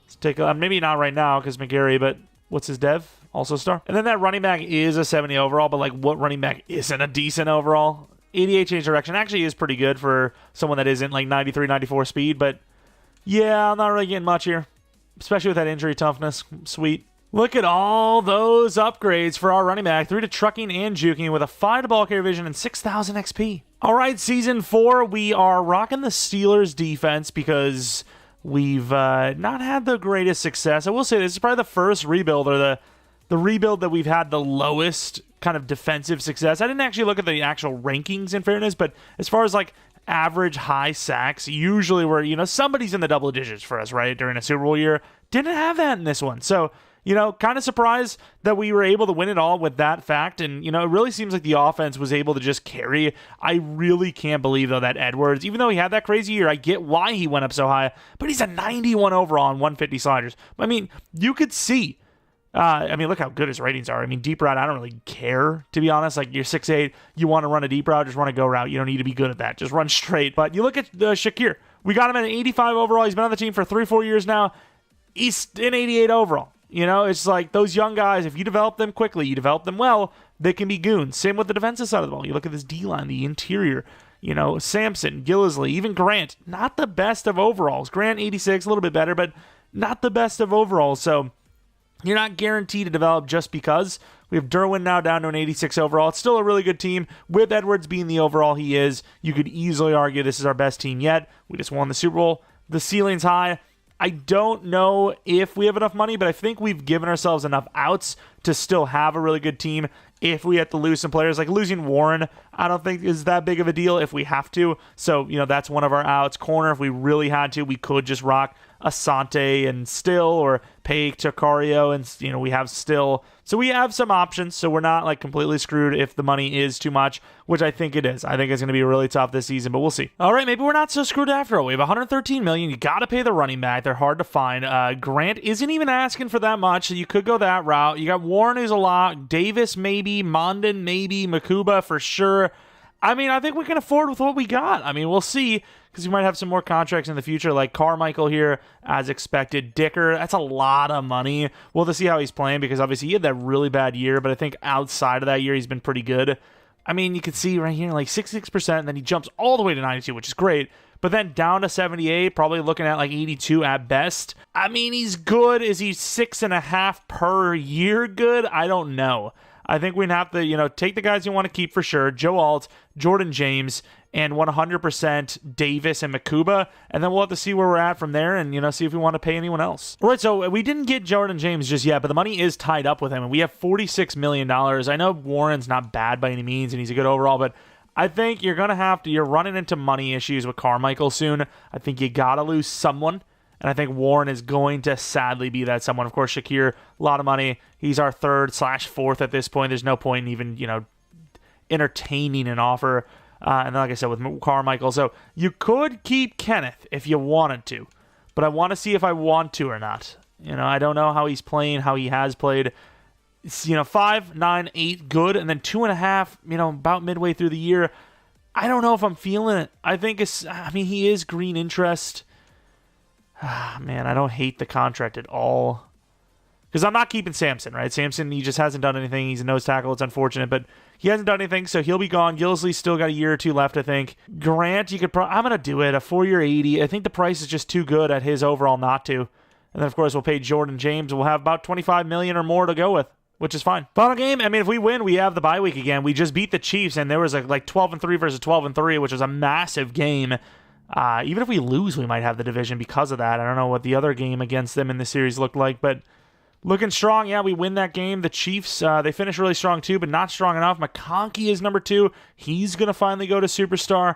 Speaker 1: Let's take a, maybe not right now because McGarry, but what's his dev? Also star. And then that running back is a 70 overall, but what running back isn't a decent overall? 88 change direction actually is pretty good for someone that isn't 93, 94 speed, but yeah, I'm not really getting much here, especially with that injury toughness. Sweet. Look at all those upgrades for our running back. 3 to trucking and juking with a 5 to ball carrier vision and 6,000 XP. All right, Season 4, we are rocking the Steelers defense because we've not had the greatest success. I will say this is probably the first rebuild, or the rebuild that we've had the lowest kind of defensive success. I didn't actually look at the actual rankings, in fairness, but as far as average high sacks, usually we're, somebody's in the double digits for us, right, during a Super Bowl year. Didn't have that in this one. So, kind of surprised that we were able to win it all with that fact. And, it really seems like the offense was able to just carry. I really can't believe, though, that Edwards, even though he had that crazy year, I get why he went up so high, but he's a 91 overall on 150 sliders. I mean, you could see. Look how good his ratings are. Deep route, I don't really care, to be honest. You're 6'8", you want to run a deep route, just run a go route. You don't need to be good at that. Just run straight. But you look at Shakir. We got him at an 85 overall. He's been on the team for 3-4 years now. He's an 88 overall. It's like those young guys, if you develop them quickly, you develop them well, they can be goons. Same with the defensive side of the ball. You look at this D-line, the interior, Sampson, Gillisley, even Grant, not the best of overalls. Grant, 86, a little bit better, but not the best of overalls. So you're not guaranteed to develop just because. We have Derwin now down to an 86 overall. It's still a really good team. With Edwards being the overall he is, you could easily argue this is our best team yet. We just won the Super Bowl. The ceiling's high. I don't know if we have enough money, but I think we've given ourselves enough outs to still have a really good team if we have to lose some players. Losing Warren, I don't think is that big of a deal if we have to. So, that's one of our outs. Corner, if we really had to, we could just rock Asante and Still, or pay Takario and, we have Still. So we have some options, so we're not completely screwed if the money is too much, which I think it is. I think it's going to be really tough this season, but we'll see. All right, maybe we're not so screwed after all. We have $113 million. You got to pay the running back. They're hard to find. Grant isn't even asking for that much, so you could go that route. You got Warren, who's a lot. Davis, maybe. Mondon, maybe. Makuba, for sure. I think we can afford with what we got. We'll see, because we might have some more contracts in the future, like Carmichael here, as expected. Dicker, that's a lot of money. We'll have to see how he's playing, because obviously he had that really bad year, but I think outside of that year, he's been pretty good. You can see right here, 66%, and then he jumps all the way to 92, which is great. But then down to 78, probably looking at 82 at best. He's good. Is he 6.5 per year good? I don't know. I think we'd have to, take the guys you want to keep for sure. Joe Alt, Jordan James, and 100% Davis and Makuba. And then we'll have to see where we're at from there and, see if we want to pay anyone else. All right, so we didn't get Jordan James just yet, but the money is tied up with him. And we have $46 million. I know Warren's not bad by any means, and he's a good overall, but I think you're going to have to, you're running into money issues with Carmichael soon. I think you got to lose someone. And I think Warren is going to sadly be that someone. Of course, Shakir, a lot of money. He's our 3rd/4th at this point. There's no point in even, entertaining an offer. And then, like I said, with Carmichael. So you could keep Kenneth if you wanted to. But I want to see if I want to or not. I don't know how he's playing, how he has played. It's, 5, 9, 8, good. And then 2.5, about midway through the year. I don't know if I'm feeling it. I think he is green interest. Man, I don't hate the contract at all. Because I'm not keeping Sampson, right? Sampson, he just hasn't done anything. He's a nose tackle. It's unfortunate, but he hasn't done anything, so he'll be gone. Gillisley's still got a year or two left, I think. Grant, you could I'm going to do it. A 4-year 80. I think the price is just too good at his overall not to. And then, of course, we'll pay Jordan James. We'll have about $25 million or more to go with, which is fine. Final game, if we win, we have the bye week again. We just beat the Chiefs, and there was 12-3 versus 12-3, which was a massive game. Even if we lose, we might have the division because of that. I don't know what the other game against them in the series looked like, but looking strong. Yeah, we win that game. The Chiefs, they finished really strong too, but not strong enough. McConkey is number 2. He's going to finally go to Superstar.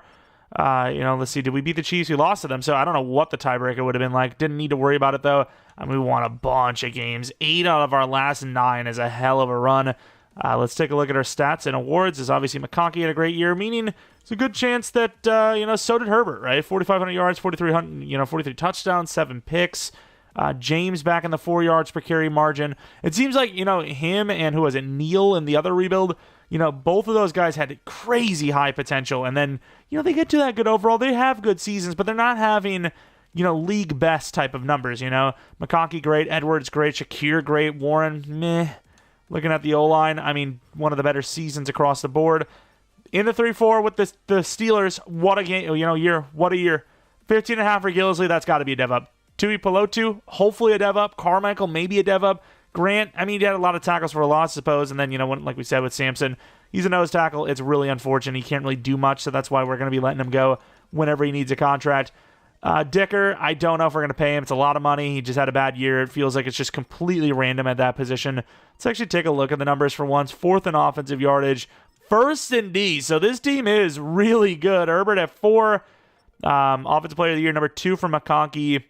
Speaker 1: Let's see. Did we beat the Chiefs? We lost to them, so I don't know what the tiebreaker would have been like. Didn't need to worry about it, though. We won a bunch of games. 8 out of our last 9 is a hell of a run. Let's take a look at our stats and awards. As obviously McConkey had a great year, meaning it's a good chance that so did Herbert, right? 4,500 yards, 4,300, 43 touchdowns, 7 picks. James back in the 4 yards per carry margin. It seems like, him and who was it, Neal in the other rebuild, both of those guys had crazy high potential. And then, they get to that good overall. They have good seasons, but they're not having, league best type of numbers, McConkey, great. Edwards, great. Shakir, great. Warren, meh. Looking at the O-line, one of the better seasons across the board. In the 3-4 with the Steelers, what a game, year, what a year. 15.5 for Gillisley, that's got to be a dev up. Tui Pelotu, hopefully a dev up. Carmichael, maybe a dev up. Grant, he had a lot of tackles for a loss, I suppose. And then, like we said with Sampson, he's a nose tackle. It's really unfortunate. He can't really do much, so that's why we're going to be letting him go whenever he needs a contract. Dicker, I don't know if we're going to pay him. It's a lot of money. He just had a bad year. It feels like it's just completely random at that position. Let's actually take a look at the numbers for once. 4th in offensive yardage. 1st in D. So this team is really good. Herbert at 4. Offensive player of the year, number 2 for McConkey.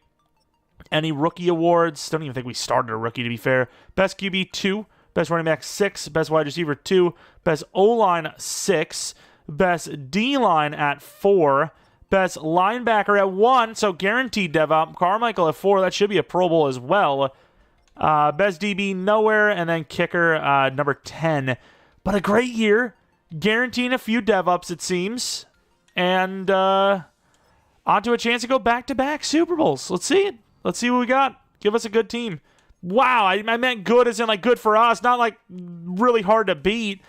Speaker 1: Any rookie awards? Don't even think we started a rookie, to be fair. Best QB, 2. Best running back, 6. Best wide receiver, 2. Best O-line, 6. Best D-line at 4. Best linebacker at 1. So guaranteed dev up. Carmichael at 4. That should be a Pro Bowl as well. Best DB, nowhere. And then kicker, number 10. But a great year. Guaranteeing a few dev ups, it seems. And onto a chance to go back-to-back Super Bowls. Let's see it. Let's see what we got. Give us a good team. Wow, I meant good as in like good for us, not like really hard to beat.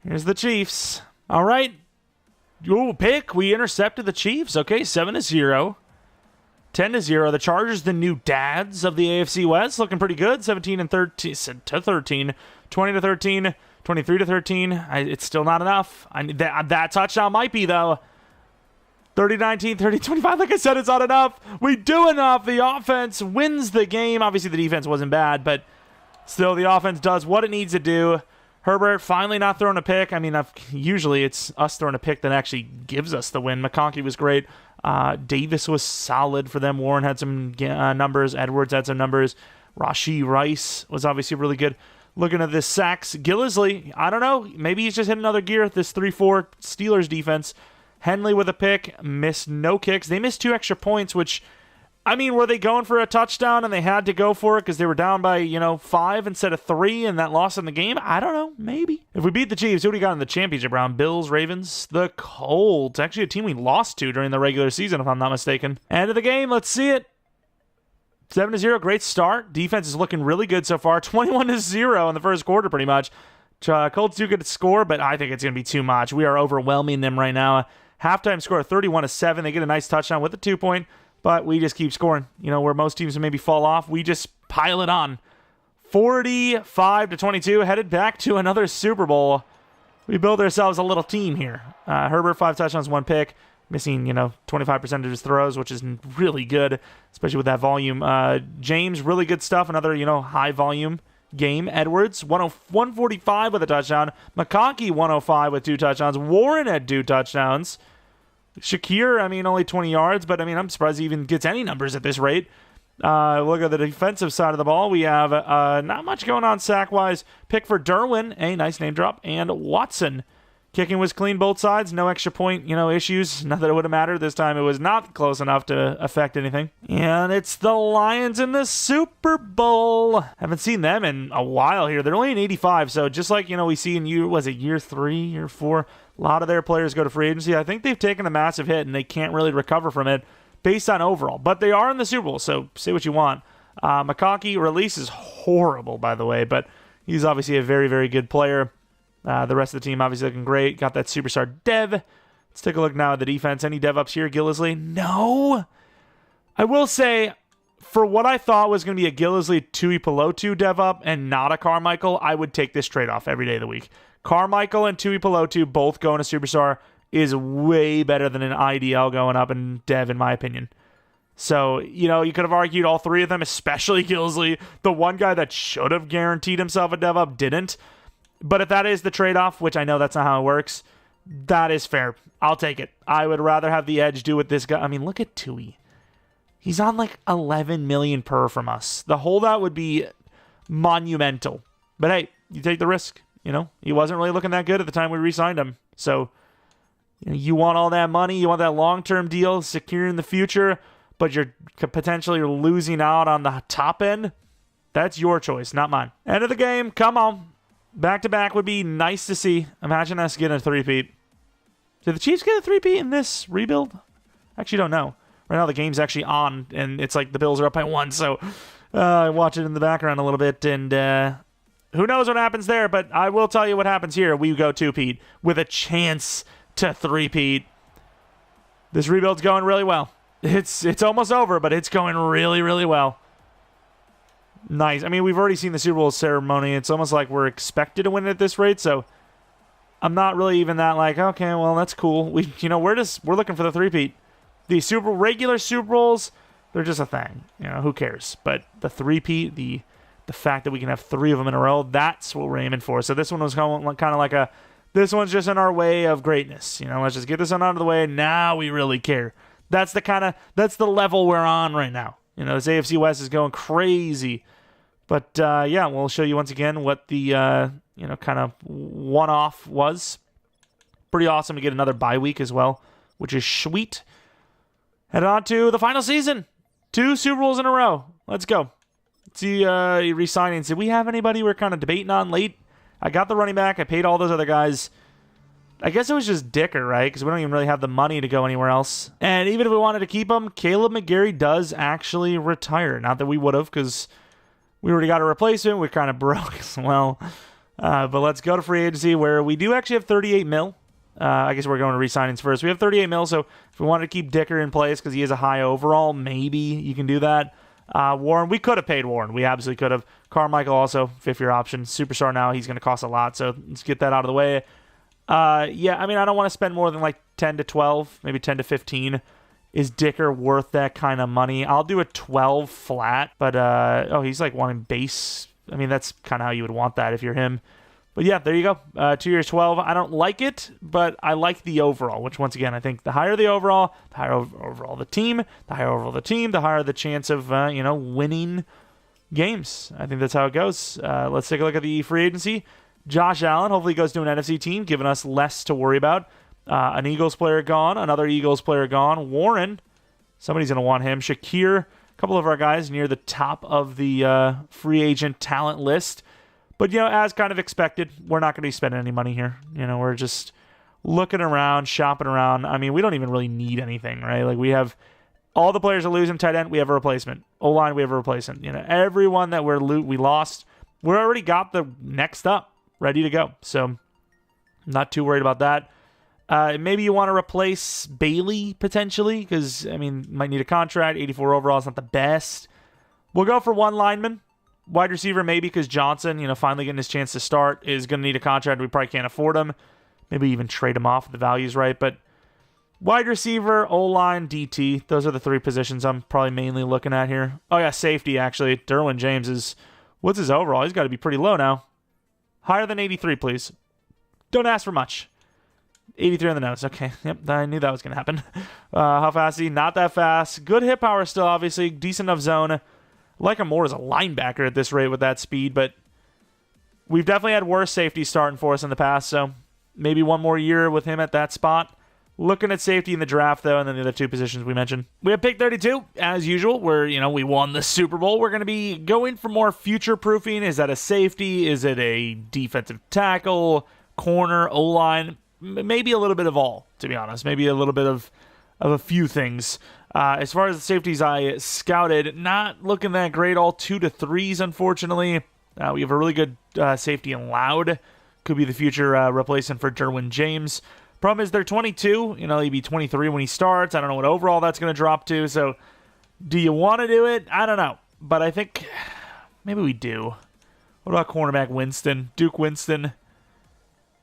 Speaker 1: Here's the Chiefs. All right. Ooh, pick. We intercepted the Chiefs. Okay, 7-0. 10-0. The Chargers, the new dads of the AFC West, looking pretty good. 17-13 to 13. 20-13. 23-13. It's still not enough. That touchdown might be, though. 30-19, 30-25. Like I said, it's not enough. We do enough. The offense wins the game. Obviously, the defense wasn't bad, but still, the offense does what it needs to do. Herbert finally not throwing a pick. Usually it's us throwing a pick that actually gives us the win. McConkey was great. Davis was solid for them. Warren had some numbers. Edwards had some numbers. Rashee Rice was obviously really good. Looking at this sacks, Gillisley, I don't know. Maybe he's just hit another gear at this 3-4 Steelers defense. Henley with a pick, missed no kicks. They missed 2 extra points, which, were they going for a touchdown and they had to go for it because they were down by, 5 instead of 3 and that loss in the game? I don't know. Maybe. If we beat the Chiefs, who do we got in the championship round? Bills, Ravens, the Colts. Actually, a team we lost to during the regular season, if I'm not mistaken. End of the game. Let's see it. 7-0. Great start. Defense is looking really good so far. 21-0 in the first quarter, pretty much. Colts do get a score, but I think it's going to be too much. We are overwhelming them right now. Halftime score 31-7. They get a nice touchdown with a 2-point, but we just keep scoring. Where most teams maybe fall off, we just pile it on. 45-22, headed back to another Super Bowl. We build ourselves a little team here. Herbert, 5 touchdowns, 1 pick. Missing, 25% of his throws, which is really good, especially with that volume. James, really good stuff. Another, high volume game. Edwards, 145 with a touchdown. McConkey, 105 with 2 touchdowns. Warren had 2 touchdowns. Shakir, only 20 yards, but I'm surprised he even gets any numbers at this rate. Look at the defensive side of the ball. We have not much going on sack-wise. Pick for Derwin, a nice name drop, and Watson. Kicking was clean both sides. No extra point, issues. Not that it would have mattered. This time it was not close enough to affect anything. And it's the Lions in the Super Bowl. Haven't seen them in a while here. They're only in 85, so just like, we see in year 3, year 4, a lot of their players go to free agency. I think they've taken a massive hit, and they can't really recover from it based on overall. But they are in the Super Bowl, so say what you want. McConkey release is horrible, by the way, but he's obviously a very, very good player. The rest of the team obviously looking great. Got that superstar dev. Let's take a look now at the defense. Any dev ups here, Gillisley? No. I will say, for what I thought was going to be a Gillisley Tui Pelotu dev up and not a Carmichael, I would take this trade-off every day of the week. Carmichael and Tui Pelotu both going to superstar is way better than an IDL going up in dev, in my opinion. So, you could have argued all 3 of them, especially Gillisley. The one guy that should have guaranteed himself a dev up didn't. But if that is the trade-off, which I know that's not how it works, that is fair. I'll take it. I would rather have the edge do with this guy. Look at Tui. He's on like 11 million per from us. The holdout would be monumental. But hey, you take the risk. He wasn't really looking that good at the time we re-signed him. So, you want all that money. You want that long-term deal, secure in the future. but you're potentially losing out on the top end, that's your choice, not mine. End of the game. Come on. Back-to-back would be nice to see. Imagine us getting a three-peat. Did the Chiefs get a three-peat in this rebuild? I actually don't know. Right now the game's actually on, and it's like the Bills are up by 1, so I watch it in the background a little bit, and who knows what happens there, but I will tell you what happens here. We go two-peat with a chance to three-peat. This rebuild's going really well. It's almost over, but it's going really, really well. Nice. I mean, we've already seen the Super Bowl ceremony. It's almost like we're expected to win at this rate, so I'm not really even that like, okay, well, that's cool. We're looking for the three-peat. The regular Super Bowls, they're just a thing. Who cares? But the three-peat, the fact that we can have 3 of them in a row, that's what we're aiming for. So this one was kind of like this one's just in our way of greatness. Let's just get this one out of the way. Now we really care. That's the level we're on right now. This AFC West is going crazy. But, yeah, we'll show you once again what the, kind of one-off was. Pretty awesome to get another bye week as well, which is sweet. Head on to the final season. 2 Super Bowls in a row. Let's go. Let's see resignings. Did we have anybody we're kind of debating on late? I got the running back. I paid all those other guys. I guess it was just Dicker, right? Because we don't even really have the money to go anywhere else. And even if we wanted to keep him, Caleb McGarry does actually retire. Not that we would have, because we already got a replacement. We're kind of broke as well. But let's go to free agency, where we do actually have 38 mil. I guess we're going to re-signings first. We have 38 mil, so if we wanted to keep Dicker in place because he is a high overall, maybe you can do that. Warren, we could have paid Warren. We absolutely could have. Carmichael also, 5th-year option. Superstar now. He's going to cost a lot, so let's get that out of the way. Yeah, I mean, I don't want to spend more than like 10 to 12, maybe 10 to 15. Is Dicker worth that kind of money? I'll do a 12 flat, but, he's like wanting base. I mean, that's kind of how you would want that if you're him. But yeah, there you go. 2 years, 12. I don't like it, but I like the overall, which once again, I think the higher the overall, the higher overall the team, the higher overall the team, the higher the chance of, winning games. I think that's how it goes. Let's take a look at the free agency. Josh Allen hopefully goes to an NFC team, giving us less to worry about. An Eagles player gone, another Eagles player gone. Warren, somebody's going to want him. Shakir, a couple of our guys near the top of the free agent talent list. But, as kind of expected, we're not going to be spending any money here. We're just looking around, shopping around. I mean, we don't even really need anything, right? Like, we have all the players are losing. Tight end, we have a replacement. O-line, we have a replacement. Everyone that we lost, we already got the next up ready to go. So, not too worried about that. Maybe you want to replace Bailey, potentially, because, I mean, might need a contract. 84 overall is not the best. We'll go for 1 lineman. Wide receiver, maybe, because Johnson, finally getting his chance to start, is going to need a contract. We probably can't afford him. Maybe even trade him off if the value's right. But wide receiver, O-line, DT, those are the 3 positions I'm probably mainly looking at here. Oh, yeah, safety, actually. Derwin James is, what's his overall? He's got to be pretty low now. Higher than 83, please. Don't ask for much. 83 on the nose. Okay, yep, I knew that was going to happen. How fast is he? Not that fast. Good hit power still, obviously. Decent enough zone. Like him more as a linebacker at this rate with that speed, but we've definitely had worse safety starting for us in the past, so maybe 1 more year with him at that spot. Looking at safety in the draft, though, and then the other 2 positions we mentioned. We have pick 32, as usual, where, we won the Super Bowl. We're going to be going for more future-proofing. Is that a safety? Is it a defensive tackle, corner, O-line? Maybe a little bit of all, to be honest. Maybe a little bit of a few things. As far as the safeties I scouted, not looking that great. All 2 to 3s, unfortunately. We have a really good safety in Loud. Could be the future replacement for Derwin James. Problem is they're 22. He'd be 23 when he starts. I don't know what overall that's going to drop to. So do you want to do it? I don't know. But I think maybe we do. What about cornerback Winston? Duke Winston.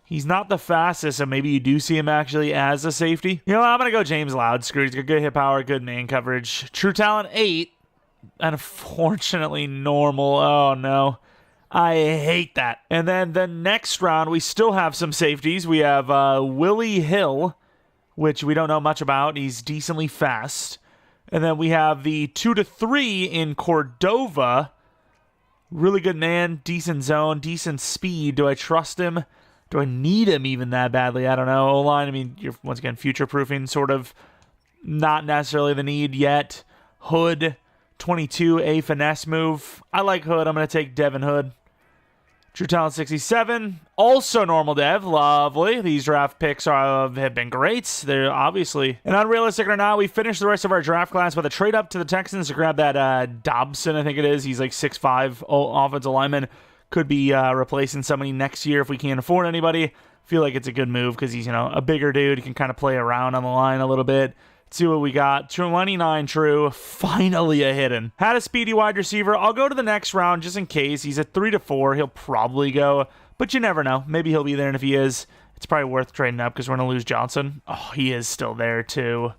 Speaker 1: He's not the fastest, so maybe you do see him actually as a safety. I'm going to go James Loud. Screw. He's got good hit power, good man coverage. True talent, 8. Unfortunately, normal. Oh, no. I hate that. And then the next round, we still have some safeties. We have Willie Hill, which we don't know much about. He's decently fast. And then we have the 2 to 3 in Cordova. Really good man, decent zone, decent speed. Do I trust him? Do I need him even that badly? I don't know. O-line, I mean, you're once again future-proofing, sort of not necessarily the need yet. Hood, 22, a finesse move. I like Hood. I'm going to take Devin Hood. True Talent 67, also normal dev. Lovely. These draft picks have been great. They're obviously an unrealistic or not. We finished the rest of our draft class with a trade up to the Texans to grab that Dobson, I think it is. He's like 6'5", offensive lineman. Could be replacing somebody next year if we can't afford anybody. Feel like it's a good move because he's, a bigger dude. He can kind of play around on the line a little bit. See what we got. 29 true. Finally a hidden. Had a speedy wide receiver. I'll go to the next round just in case. He's at 3 to 4. He'll probably go, but you never know. Maybe he'll be there, and if he is, it's probably worth trading up because we're going to lose Johnson. Oh, he is still there too.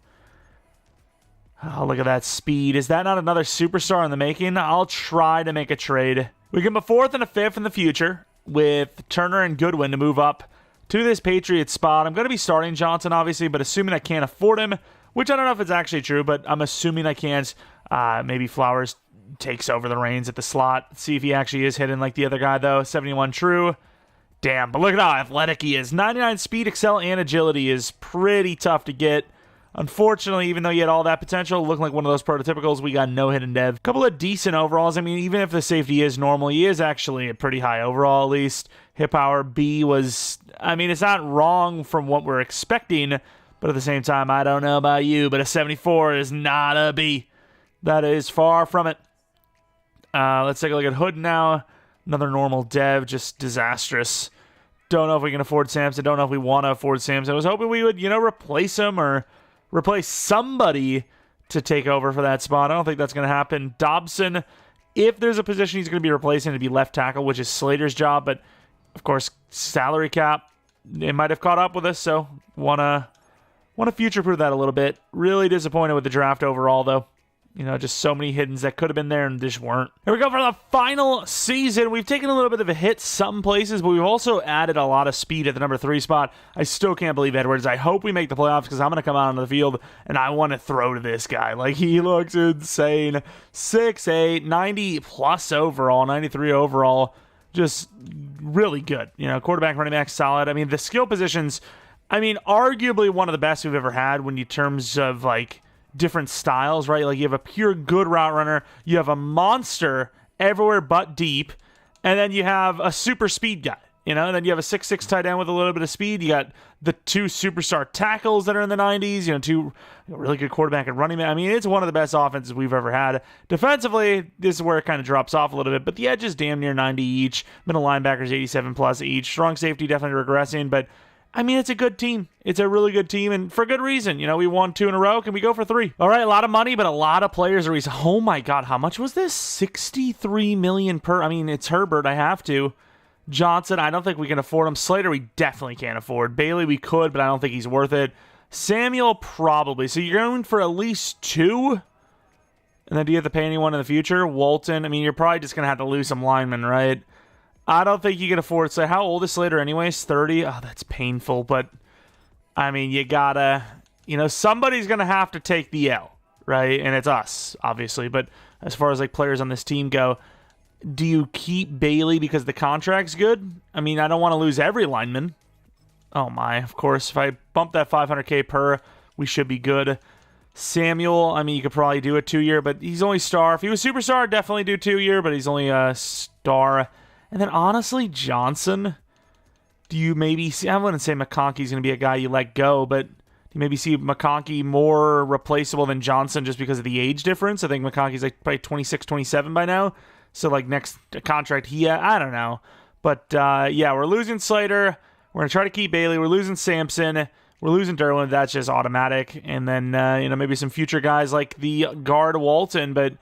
Speaker 1: Oh, look at that speed. Is that not another superstar in the making? I'll try to make a trade. We can be 4th and a 5th in the future with Turner and Goodwin to move up to this Patriots spot. I'm going to be starting Johnson, obviously, but assuming I can't afford him, which I don't know if it's actually true, but I'm assuming I can't. Maybe Flowers takes over the reins at the slot. See if he actually is hidden like the other guy, though. 71 true. Damn, but look at how athletic he is. 99 speed, excel, and agility is pretty tough to get. Unfortunately, even though he had all that potential, looking like one of those prototypicals, we got no hidden dev. A couple of decent overalls. I mean, even if the safety is normal, he is actually a pretty high overall, at least. Hit power B was, it's not wrong from what we're expecting, but at the same time, I don't know about you, but a 74 is not a B. That is far from it. Let's take a look at Hood now. Another normal dev, just disastrous. Don't know if we can afford Samson. Don't know if we want to afford Samson. I was hoping we would, replace him or replace somebody to take over for that spot. I don't think that's going to happen. Dobson, if there's a position he's going to be replacing, it'd be left tackle, which is Slater's job. But, of course, salary cap, it might have caught up with us, so want to future-proof that a little bit. Really disappointed with the draft overall, though. Just so many hiddens that could have been there and just weren't. Here we go for the final season. We've taken a little bit of a hit some places, but we've also added a lot of speed at the number 3 spot. I still can't believe Edwards. I hope we make the playoffs because I'm going to come out onto the field and I want to throw to this guy. Like, he looks insane. 6'8", 90 plus overall, 93 overall. Just really good. Quarterback, running back, solid. The skill positions, arguably one of the best we've ever had when you terms of, different styles, right? Like, you have a pure good route runner, you have a monster everywhere but deep, and then you have a super speed guy, and then you have a 6'6" tight end with a little bit of speed. You got the 2 superstar tackles that are in the 90s, 2 really good quarterback and running back. It's one of the best offenses we've ever had. Defensively, this is where it kind of drops off a little bit, but the edge is damn near 90 each. Middle linebackers 87 plus each. Strong safety definitely regressing, but it's a good team. It's a really good team, and for good reason. We won 2 in a row. Can we go for 3? All right, a lot of money, but a lot of players are reason. Oh my God, how much was this? $63 million per. It's Herbert. I have to. Johnson, I don't think we can afford him. Slater, we definitely can't afford. Bailey, we could, but I don't think he's worth it. Samuel, probably. So you're going for at least 2? And then do you have to pay anyone in the future? Walton, you're probably just going to have to lose some linemen, right? I don't think you can afford. So how old is Slater anyways? 30? Oh, that's painful. But, you gotta, somebody's going to have to take the L, right? And it's us, obviously. But as far as, players on this team go, do you keep Bailey because the contract's good? I don't want to lose every lineman. Oh, my. Of course, if I bump that $500K per, we should be good. Samuel, you could probably do a 2-year, but he's only star. If he was superstar, definitely do 2-year, but he's only a star. And then, honestly, Johnson, do you maybe see... I wouldn't say McConkey's going to be a guy you let go, but do you maybe see McConkey more replaceable than Johnson just because of the age difference? I think McConkey's probably 26, 27 by now. So, next contract, I don't know. But, yeah, we're losing Slater. We're going to try to keep Bailey. We're losing Sampson. We're losing Derwin. That's just automatic. And then, maybe some future guys like the guard Walton, but...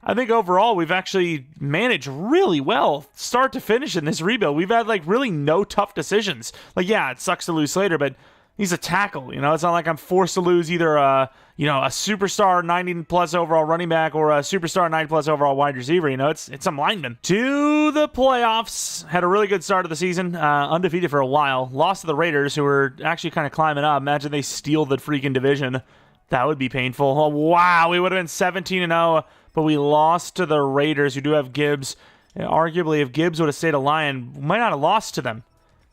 Speaker 1: I think overall we've actually managed really well start to finish in this rebuild. We've had really no tough decisions. Yeah, it sucks to lose Slater, but he's a tackle. It's not like I'm forced to lose either a superstar 90 plus overall running back or a superstar 90 plus overall wide receiver. It's some lineman. To the playoffs. Had a really good start of the season. Undefeated for a while. Lost to the Raiders, who were actually kind of climbing up. Imagine they steal the freaking division. That would be painful. Oh, wow, we would have been 17-0. But we lost to the Raiders, who do have Gibbs. And arguably, if Gibbs would have stayed a Lion, we might not have lost to them.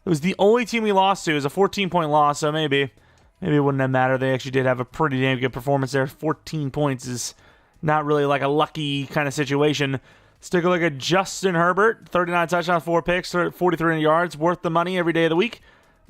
Speaker 1: It was the only team we lost to. It was a 14-point loss, so maybe it wouldn't have mattered. They actually did have a pretty damn good performance there. 14 points is not really like a lucky kind of situation. Let's take a look at Justin Herbert, 39 touchdowns, 4 picks, 4,300 yards, worth the money every day of the week.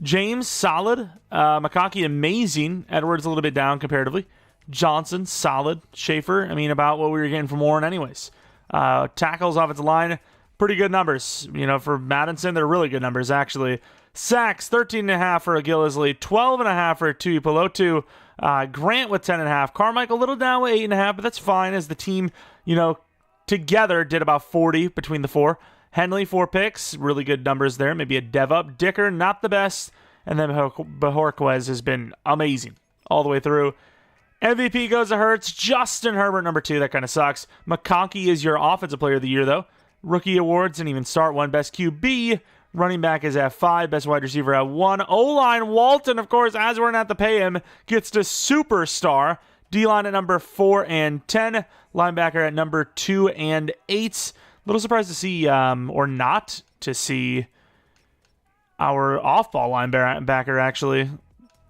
Speaker 1: James, solid. McConkey, amazing. Edwards, a little bit down comparatively. Johnson, solid. Schaefer, I mean, about what we were getting from Warren anyways. Tackles, offensive line, pretty good numbers. For Madison, they're really good numbers, actually. Sacks, 13.5 for Gillisley, 12.5 for Tuipulotu. Grant with 10.5. Carmichael, a little down with 8.5, but that's fine as the team, together did about 40 between the four. Henley, 4 picks. Really good numbers there. Maybe a dev up. Dicker, not the best. And then Bajorquez has been amazing all the way through. MVP goes to Hurts. Justin Herbert, number 2. That kind of sucks. McConkey is your offensive player of the year, though. Rookie awards didn't even start one. Best QB. Running back is at 5. Best wide receiver at 1. O-line, Walton, of course, as we're going to have to pay him, gets to superstar. D-line at number 4 and 10. Linebacker at number 2 and 8. Little surprised to see, or not to see, our off-ball linebacker, actually.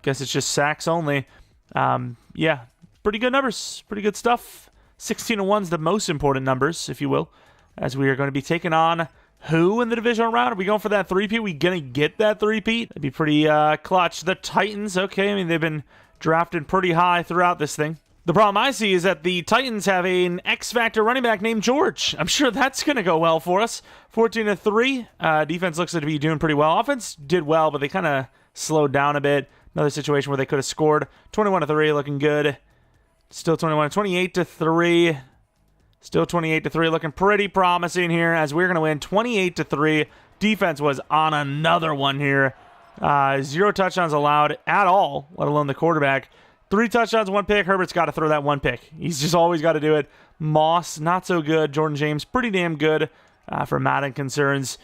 Speaker 1: Guess it's just sacks only. Yeah, pretty good numbers. Pretty good stuff. 16-1's the most important numbers, if you will, as we are going to be taking on who in the divisional round? Are we going for that three-peat? We going to get that three-peat? That'd be pretty clutch. The Titans, okay, I mean, they've been drafted pretty high throughout this thing. The problem I see is that the Titans have an X-Factor running back named George. I'm sure that's going to go well for us. 14-3. Defense looks to be doing pretty well. Offense did well, but they kind of slowed down a bit. Another situation where they could have scored. 21-3, looking good. Still 28-3. Still 28-3, looking pretty promising here as we're going to win 28-3. Defense was on another one here. 0 touchdowns allowed at all, let alone the quarterback. 3 touchdowns, 1 pick. Herbert's got to throw that 1 pick. He's just always got to do it. Moss, not so good. Jordan James, pretty damn good for Madden concerns.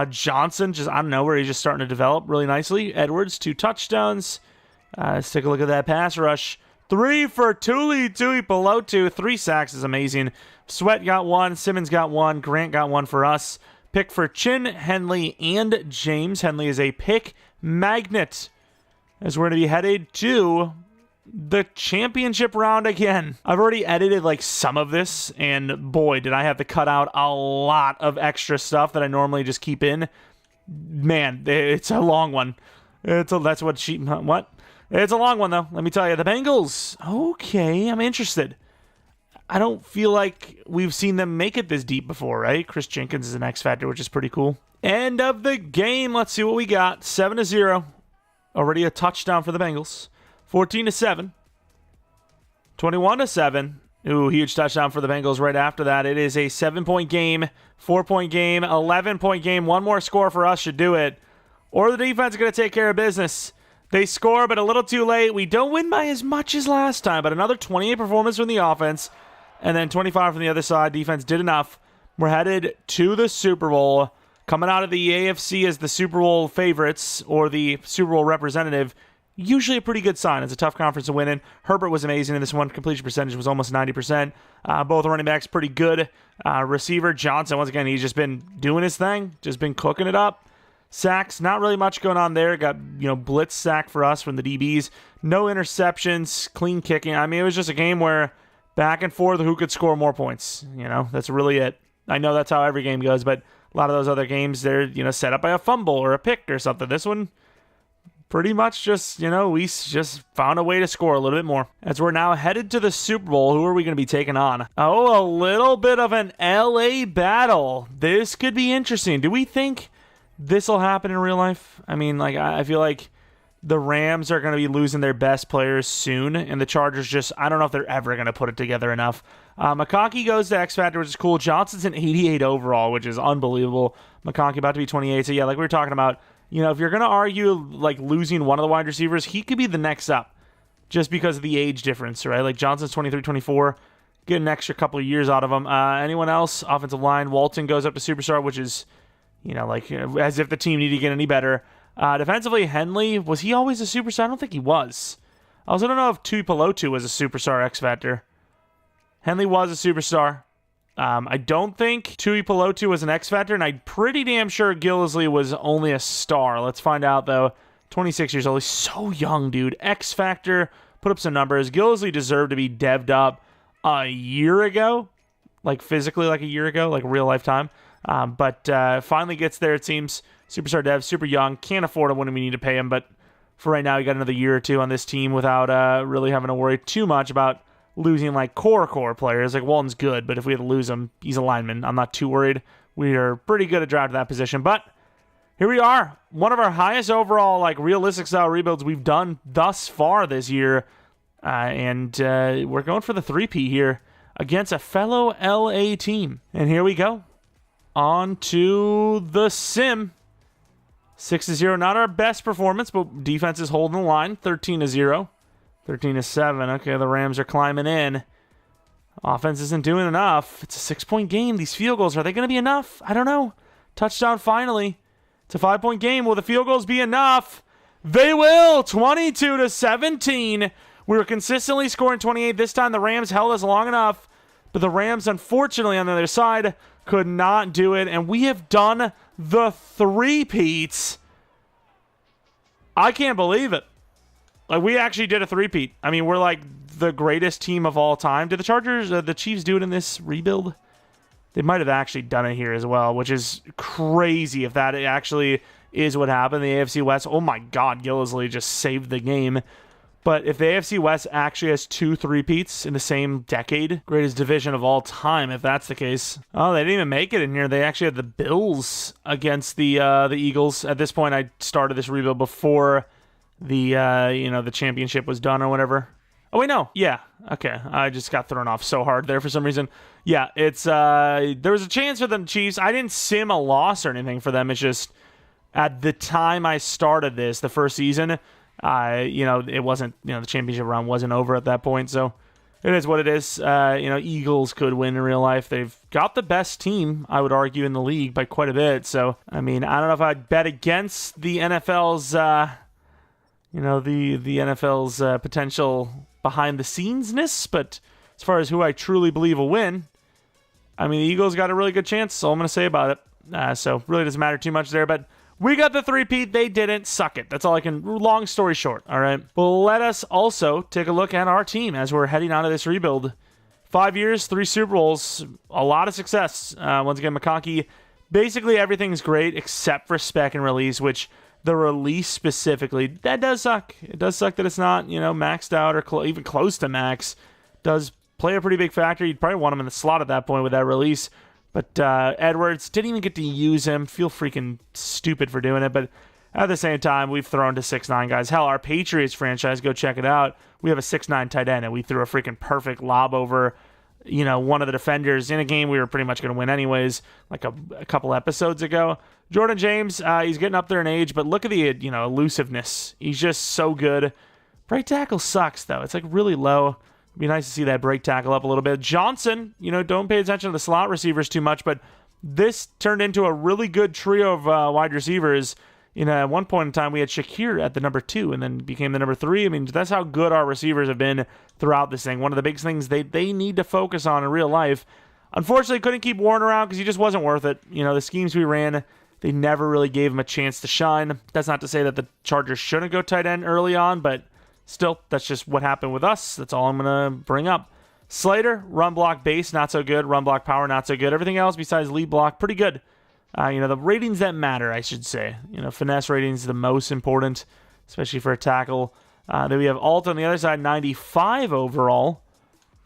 Speaker 1: Johnson, just, I don't know, where he's just starting to develop really nicely. Edwards, 2 touchdowns. Let's take a look at that pass rush. 3 for Tuipulotu. 3 sacks is amazing. Sweat got 1. Simmons got 1. Grant got 1 for us. Pick for Chin, Henley, and James. Henley is a pick magnet as we're going to be headed to the championship round again. I've already edited like some of this, and boy, did I have to cut out a lot of extra stuff that I normally just keep in. Man, it's a long one. It's a long one, though. Let me tell you. The Bengals. Okay, I'm interested. I don't feel like we've seen them make it this deep before, right? Chris Jenkins is an X-Factor, which is pretty cool. End of the game. Let's see what we got. 7-0. Already a touchdown for the Bengals. 14-7. 21-7. Ooh, huge touchdown for the Bengals right after that. It is a 7-point game, 4-point game, 11-point game. One more score for us should do it. Or the defense is going to take care of business. They score, but a little too late. We don't win by as much as last time, but another 28 performance from the offense, and then 25 from the other side. Defense did enough. We're headed to the Super Bowl. Coming out of the AFC as the Super Bowl favorites, or the Super Bowl representative, usually a pretty good sign. It's a tough conference to win in. Herbert was amazing in this one. Completion percentage was almost 90%. Both running backs pretty good. Receiver Johnson, once again, he's just been doing his thing. Just been cooking it up. Sacks, not really much going on there. Got, blitz sack for us from the DBs. No interceptions, clean kicking. I mean, it was just a game where back and forth, who could score more points? That's really it. I know that's how every game goes, but a lot of those other games, they're, set up by a fumble or a pick or something. This one, pretty much just, we just found a way to score a little bit more. As we're now headed to the Super Bowl, who are we going to be taking on? Oh, a little bit of an LA battle. This could be interesting. Do we think this will happen in real life? I mean, I feel like the Rams are going to be losing their best players soon, and the Chargers just, I don't know if they're ever going to put it together enough. McConkey goes to X-Factor, which is cool. Johnson's an 88 overall, which is unbelievable. McConkey about to be 28, so yeah, like we were talking about, if you're going to argue, losing one of the wide receivers, he could be the next up, just because of the age difference, right? Johnson's 23, 24, get an extra couple of years out of him. Anyone else? Offensive line, Walton goes up to superstar, which is, as if the team needed to get any better. Defensively, Henley, was he always a superstar? I don't think he was. I also don't know if Tuipulotu was a superstar X-Factor. Henley was a superstar. I don't think Tuipulotu was an X-Factor, and I'm pretty damn sure Gillisley was only a star. Let's find out, though. 26 years old. He's so young, dude. X-Factor, put up some numbers. Gillisley deserved to be devved up a year ago, like physically like a year ago, like real lifetime. But finally gets there, it seems. Superstar dev, super young, can't afford him when we need to pay him, but for right now, you got another year or two on this team without really having to worry too much about losing like core players. Like Walton's good, but if we had to lose him, he's a lineman. I'm not too worried. We are pretty good at drafting that position, but here we are. One of our highest overall like realistic style rebuilds we've done thus far this year, and we're going for the three-peat here against a fellow LA team. And here we go. On to the sim. 6-0, not our best performance, but defense is holding the line. 13-0. 13-7. Okay, the Rams are climbing in. Offense isn't doing enough. It's a 6-point game. These field goals, are they going to be enough? I don't know. Touchdown finally. It's a 5-point game. Will the field goals be enough? They will. 22-17. We were consistently scoring 28. This time the Rams held us long enough, but the Rams, unfortunately, on the other side, could not do it, and we have done the three-peats. I can't believe it. Like, we actually did a three-peat. I mean, we're like the greatest team of all time. Did the Chiefs do it in this rebuild? They might have actually done it here as well, which is crazy if that actually is what happened. The AFC West, oh my God, Gillisley just saved the game. But if the AFC West actually has 2 three-peats in the same decade, greatest division of all time, if that's the case. Oh, they didn't even make it in here. They actually had the Bills against the Eagles. At this point, I started this rebuild before the championship was done or whatever. Oh, wait, no. Yeah. Okay. I just got thrown off so hard there for some reason. Yeah, it's there was a chance for the Chiefs. I didn't sim a loss or anything for them. It's just at the time I started this, the first season, it wasn't, the championship round wasn't over at that point, so it is what it is. Eagles could win in real life. They've got the best team, I would argue, in the league by quite a bit, so, I mean, I don't know if I'd bet against the NFL's, the NFL's potential behind-the-scenes-ness, but as far as who I truly believe will win, I mean, the Eagles got a really good chance, that's all I'm going to say about it. So, really doesn't matter too much there, but we got the three-peat. They didn't. Suck it. That's all I can. Long story short, all right? Well, let us also take a look at our team as we're heading out of this rebuild. 5 years, 3 Super Bowls, a lot of success. Once again, McConkey, basically everything's great except for spec and release, which the release specifically, that does suck. It does suck that it's not, maxed out or even close to max. Does play a pretty big factor. You'd probably want him in the slot at that point with that release. But Edwards, didn't even get to use him. Feel freaking stupid for doing it. But at the same time, we've thrown to 6'9 guys. Hell, our Patriots franchise, go check it out. We have a 6'9 tight end, and we threw a freaking perfect lob over, one of the defenders in a game we were pretty much going to win anyways, like a couple episodes ago. Jordan James, he's getting up there in age, but look at the, elusiveness. He's just so good. Break tackle sucks, though. It's like really low. It'd be nice to see that break tackle up a little bit. Johnson, don't pay attention to the slot receivers too much, but this turned into a really good trio of wide receivers. At one point in time, we had Shakir at the number 2 and then became the number 3. I mean, that's how good our receivers have been throughout this thing. One of the big things they need to focus on in real life. Unfortunately, couldn't keep Warren around because he just wasn't worth it. The schemes we ran, they never really gave him a chance to shine. That's not to say that the Chargers shouldn't go tight end early on, but still, that's just what happened with us. That's all I'm going to bring up. Slater, run block base, not so good. Run block power, not so good. Everything else besides lead block, pretty good. The ratings that matter, I should say. Finesse ratings the most important, especially for a tackle. Then we have Alt on the other side, 95 overall.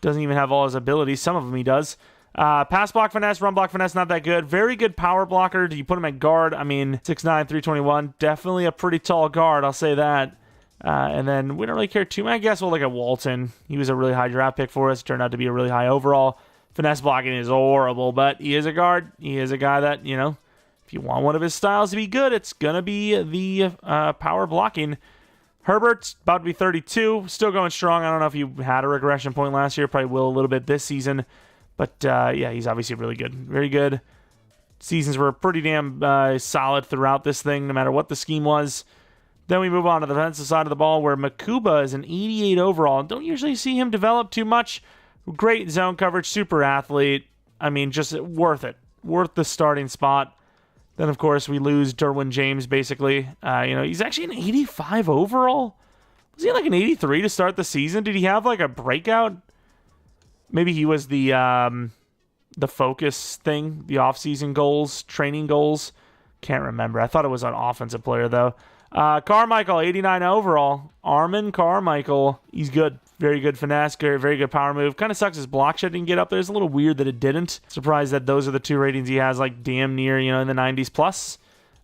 Speaker 1: Doesn't even have all his abilities. Some of them he does. Pass block finesse, run block finesse, not that good. Very good power blocker. Do you put him at guard? I mean, 6'9", 321. Definitely a pretty tall guard, I'll say that. And then we don't really care too much. I guess we'll look at Walton. He was a really high draft pick for us. Turned out to be a really high overall. Finesse blocking is horrible, but he is a guard. He is a guy that, if you want one of his styles to be good, it's going to be the power blocking. Herbert's about to be 32. Still going strong. I don't know if you had a regression point last year. Probably will a little bit this season. But, he's obviously really good. Very good. Seasons were pretty damn solid throughout this thing, no matter what the scheme was. Then we move on to the defensive side of the ball where Makuba is an 88 overall. Don't usually see him develop too much. Great zone coverage, super athlete. I mean, just worth it. Worth the starting spot. Then, of course, we lose Derwin James, basically. He's actually an 85 overall. Was he like an 83 to start the season? Did he have like a breakout? Maybe he was the focus thing, the offseason goals, training goals. Can't remember. I thought it was an offensive player, though. Carmichael, 89 overall. Armin Carmichael, he's good. Very good finesse, very good power move. Kind of sucks his block shed didn't get up there. It's a little weird that it didn't. Surprised that those are the 2 ratings he has, like damn near, in the 90s plus.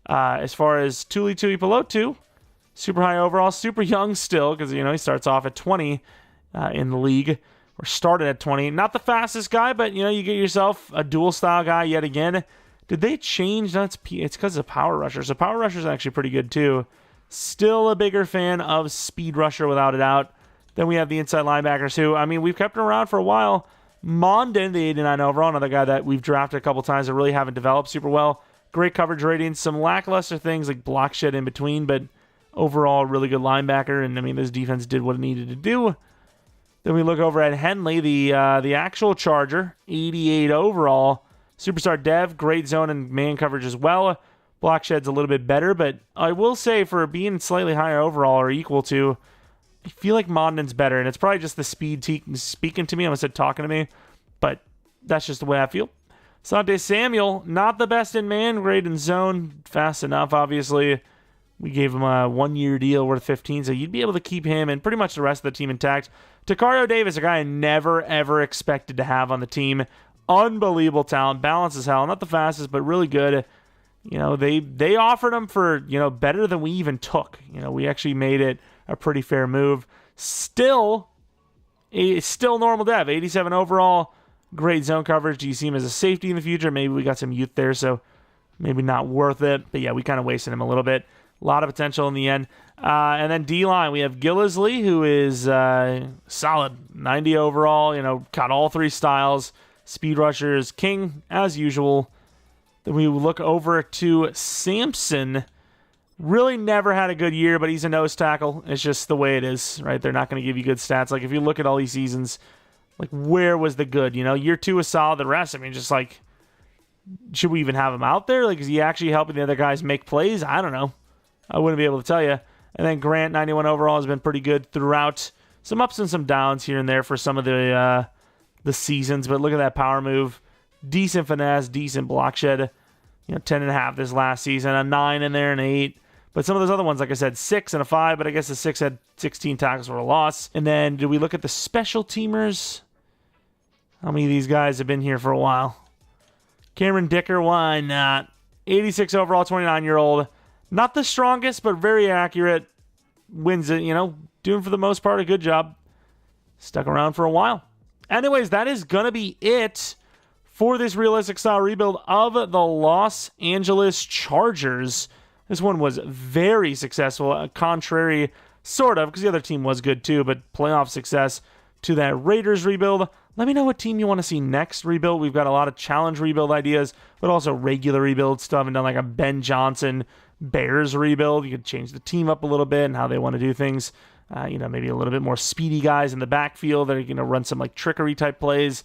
Speaker 1: As far as Tuli Tuipulotu, super high overall, super young still, because, he starts off at 20 in the league, or started at 20. Not the fastest guy, but, you get yourself a dual-style guy yet again. Did they change? No, it's because of Power Rusher. So Power Rusher is actually pretty good, too. Still a bigger fan of Speed Rusher, without a doubt. Then we have the inside linebackers, who, we've kept him around for a while. Mondin, the 89 overall, another guy that we've drafted a couple times that really haven't developed super well. Great coverage ratings, some lackluster things like block shed in between, but overall, really good linebacker. And, this defense did what it needed to do. Then we look over at Henley, the actual Charger, 88 overall. Superstar dev, great zone and man coverage as well. Block shed's a little bit better, but I will say for being slightly higher overall or equal to, I feel like Mondin's better, and it's probably just the speed speaking to me. I almost said talking to me, but that's just the way I feel. Sante Samuel, not the best in man, great in zone, fast enough, obviously. We gave him a 1-year deal worth 15, so you'd be able to keep him and pretty much the rest of the team intact. Takario Davis, a guy I never, ever expected to have on the team. Unbelievable talent, balance as hell. Not the fastest, but really good. They offered him for, better than we even took. We actually made it a pretty fair move. Still normal dev, 87 overall. Great zone coverage. Do you see him as a safety in the future? Maybe we got some youth there, so maybe not worth it. But yeah, we kind of wasted him a little bit. A lot of potential in the end. And then D-line, we have Gillisley, who is solid. 90 overall, got all 3 styles. Speed rusher is king, as usual. Then we look over to Sampson. Really never had a good year, but he's a nose tackle. It's just the way it is, right? They're not going to give you good stats. Like, if you look at all these seasons, like, where was the good? Year 2 is solid. The rest, just like, should we even have him out there? Like, is he actually helping the other guys make plays? I don't know. I wouldn't be able to tell you. And then Grant, 91 overall, has been pretty good throughout. Some ups and some downs here and there for some of the seasons, but look at that power move. Decent finesse, decent block shed. 10.5 this last season, a 9 in there, an 8. But some of those other ones, like I said, 6 and a 5, but I guess the 6 had 16 tackles for a loss. And then, did we look at the special teamers? How many of these guys have been here for a while? Cameron Dicker, why not? 86 overall, 29-year-old. Not the strongest, but very accurate. Wins it, doing for the most part a good job. Stuck around for a while. Anyways, that is going to be it for this realistic style rebuild of the Los Angeles Chargers. This one was very successful, contrary, sort of, because the other team was good too, but playoff success to that Raiders rebuild. Let me know what team you want to see next rebuild. We've got a lot of challenge rebuild ideas, but also regular rebuild stuff, and done like a Ben Johnson Bears rebuild. You could change the team up a little bit and how they want to do things. Maybe a little bit more speedy guys in the backfield that are going to run some like trickery type plays.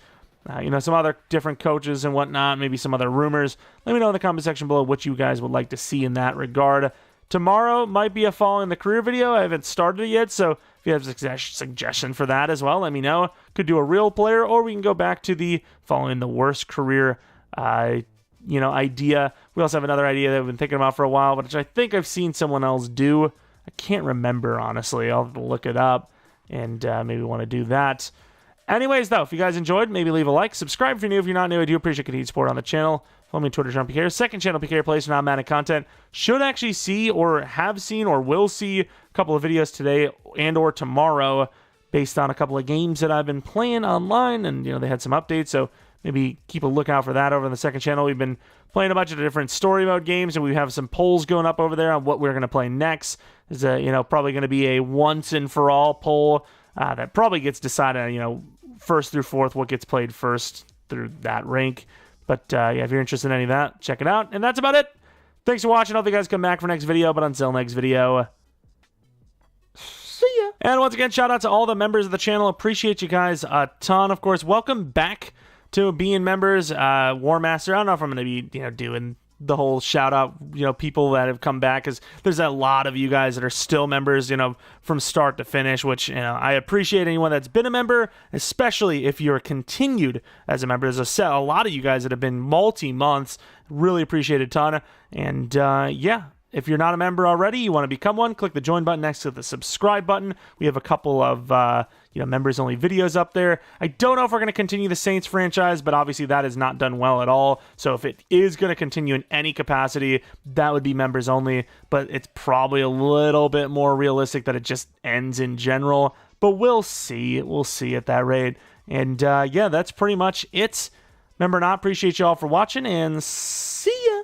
Speaker 1: Some other different coaches and whatnot, maybe some other rumors. Let me know in the comment section below what you guys would like to see in that regard. Tomorrow might be a following the career video. I haven't started it yet, so if you have a suggestion for that as well, let me know. Could do a real player, or we can go back to the following the worst career idea. We also have another idea that I've been thinking about for a while, but which I think I've seen someone else do. I can't remember, honestly. I'll have to look it up and maybe want to do that. Anyways, though, if you guys enjoyed, maybe leave a like. Subscribe if you're new. If you're not new, I do appreciate continued support on the channel. Follow me on Twitter, Jeromepkr. Second channel, PK Plays for non-Madden content. Should actually see or have seen or will see a couple of videos today and or tomorrow based on a couple of games that I've been playing online. And, they had some updates, so maybe keep a lookout for that over on the second channel. We've been playing a bunch of different story mode games, and we have some polls going up over there on what we're going to play next. There's probably going to be a once and for all poll that probably gets decided, first through fourth, what gets played first through that rank. But if you're interested in any of that, check it out. And that's about it. Thanks for watching. Hope you guys come back for next video. But until next video, see ya. And once again, shout out to all the members of the channel. Appreciate you guys a ton. Of course, welcome back to being members. War Master, I don't know if I'm going to be doing the whole shout out, people that have come back, because there's a lot of you guys that are still members, from start to finish, which, I appreciate anyone that's been a member, especially if you're continued as a member. There's a lot of you guys that have been multi-months. Really appreciate it a ton. And if you're not a member already, you want to become one, click the join button next to the subscribe button. We have a couple of members only videos up there. I don't know if we're going to continue the Saints franchise, but obviously that has not done well at all. So if it is going to continue in any capacity, that would be members only, but it's probably a little bit more realistic that it just ends in general, but we'll see at that rate. And that's pretty much it. Remember, appreciate you all for watching, and see ya.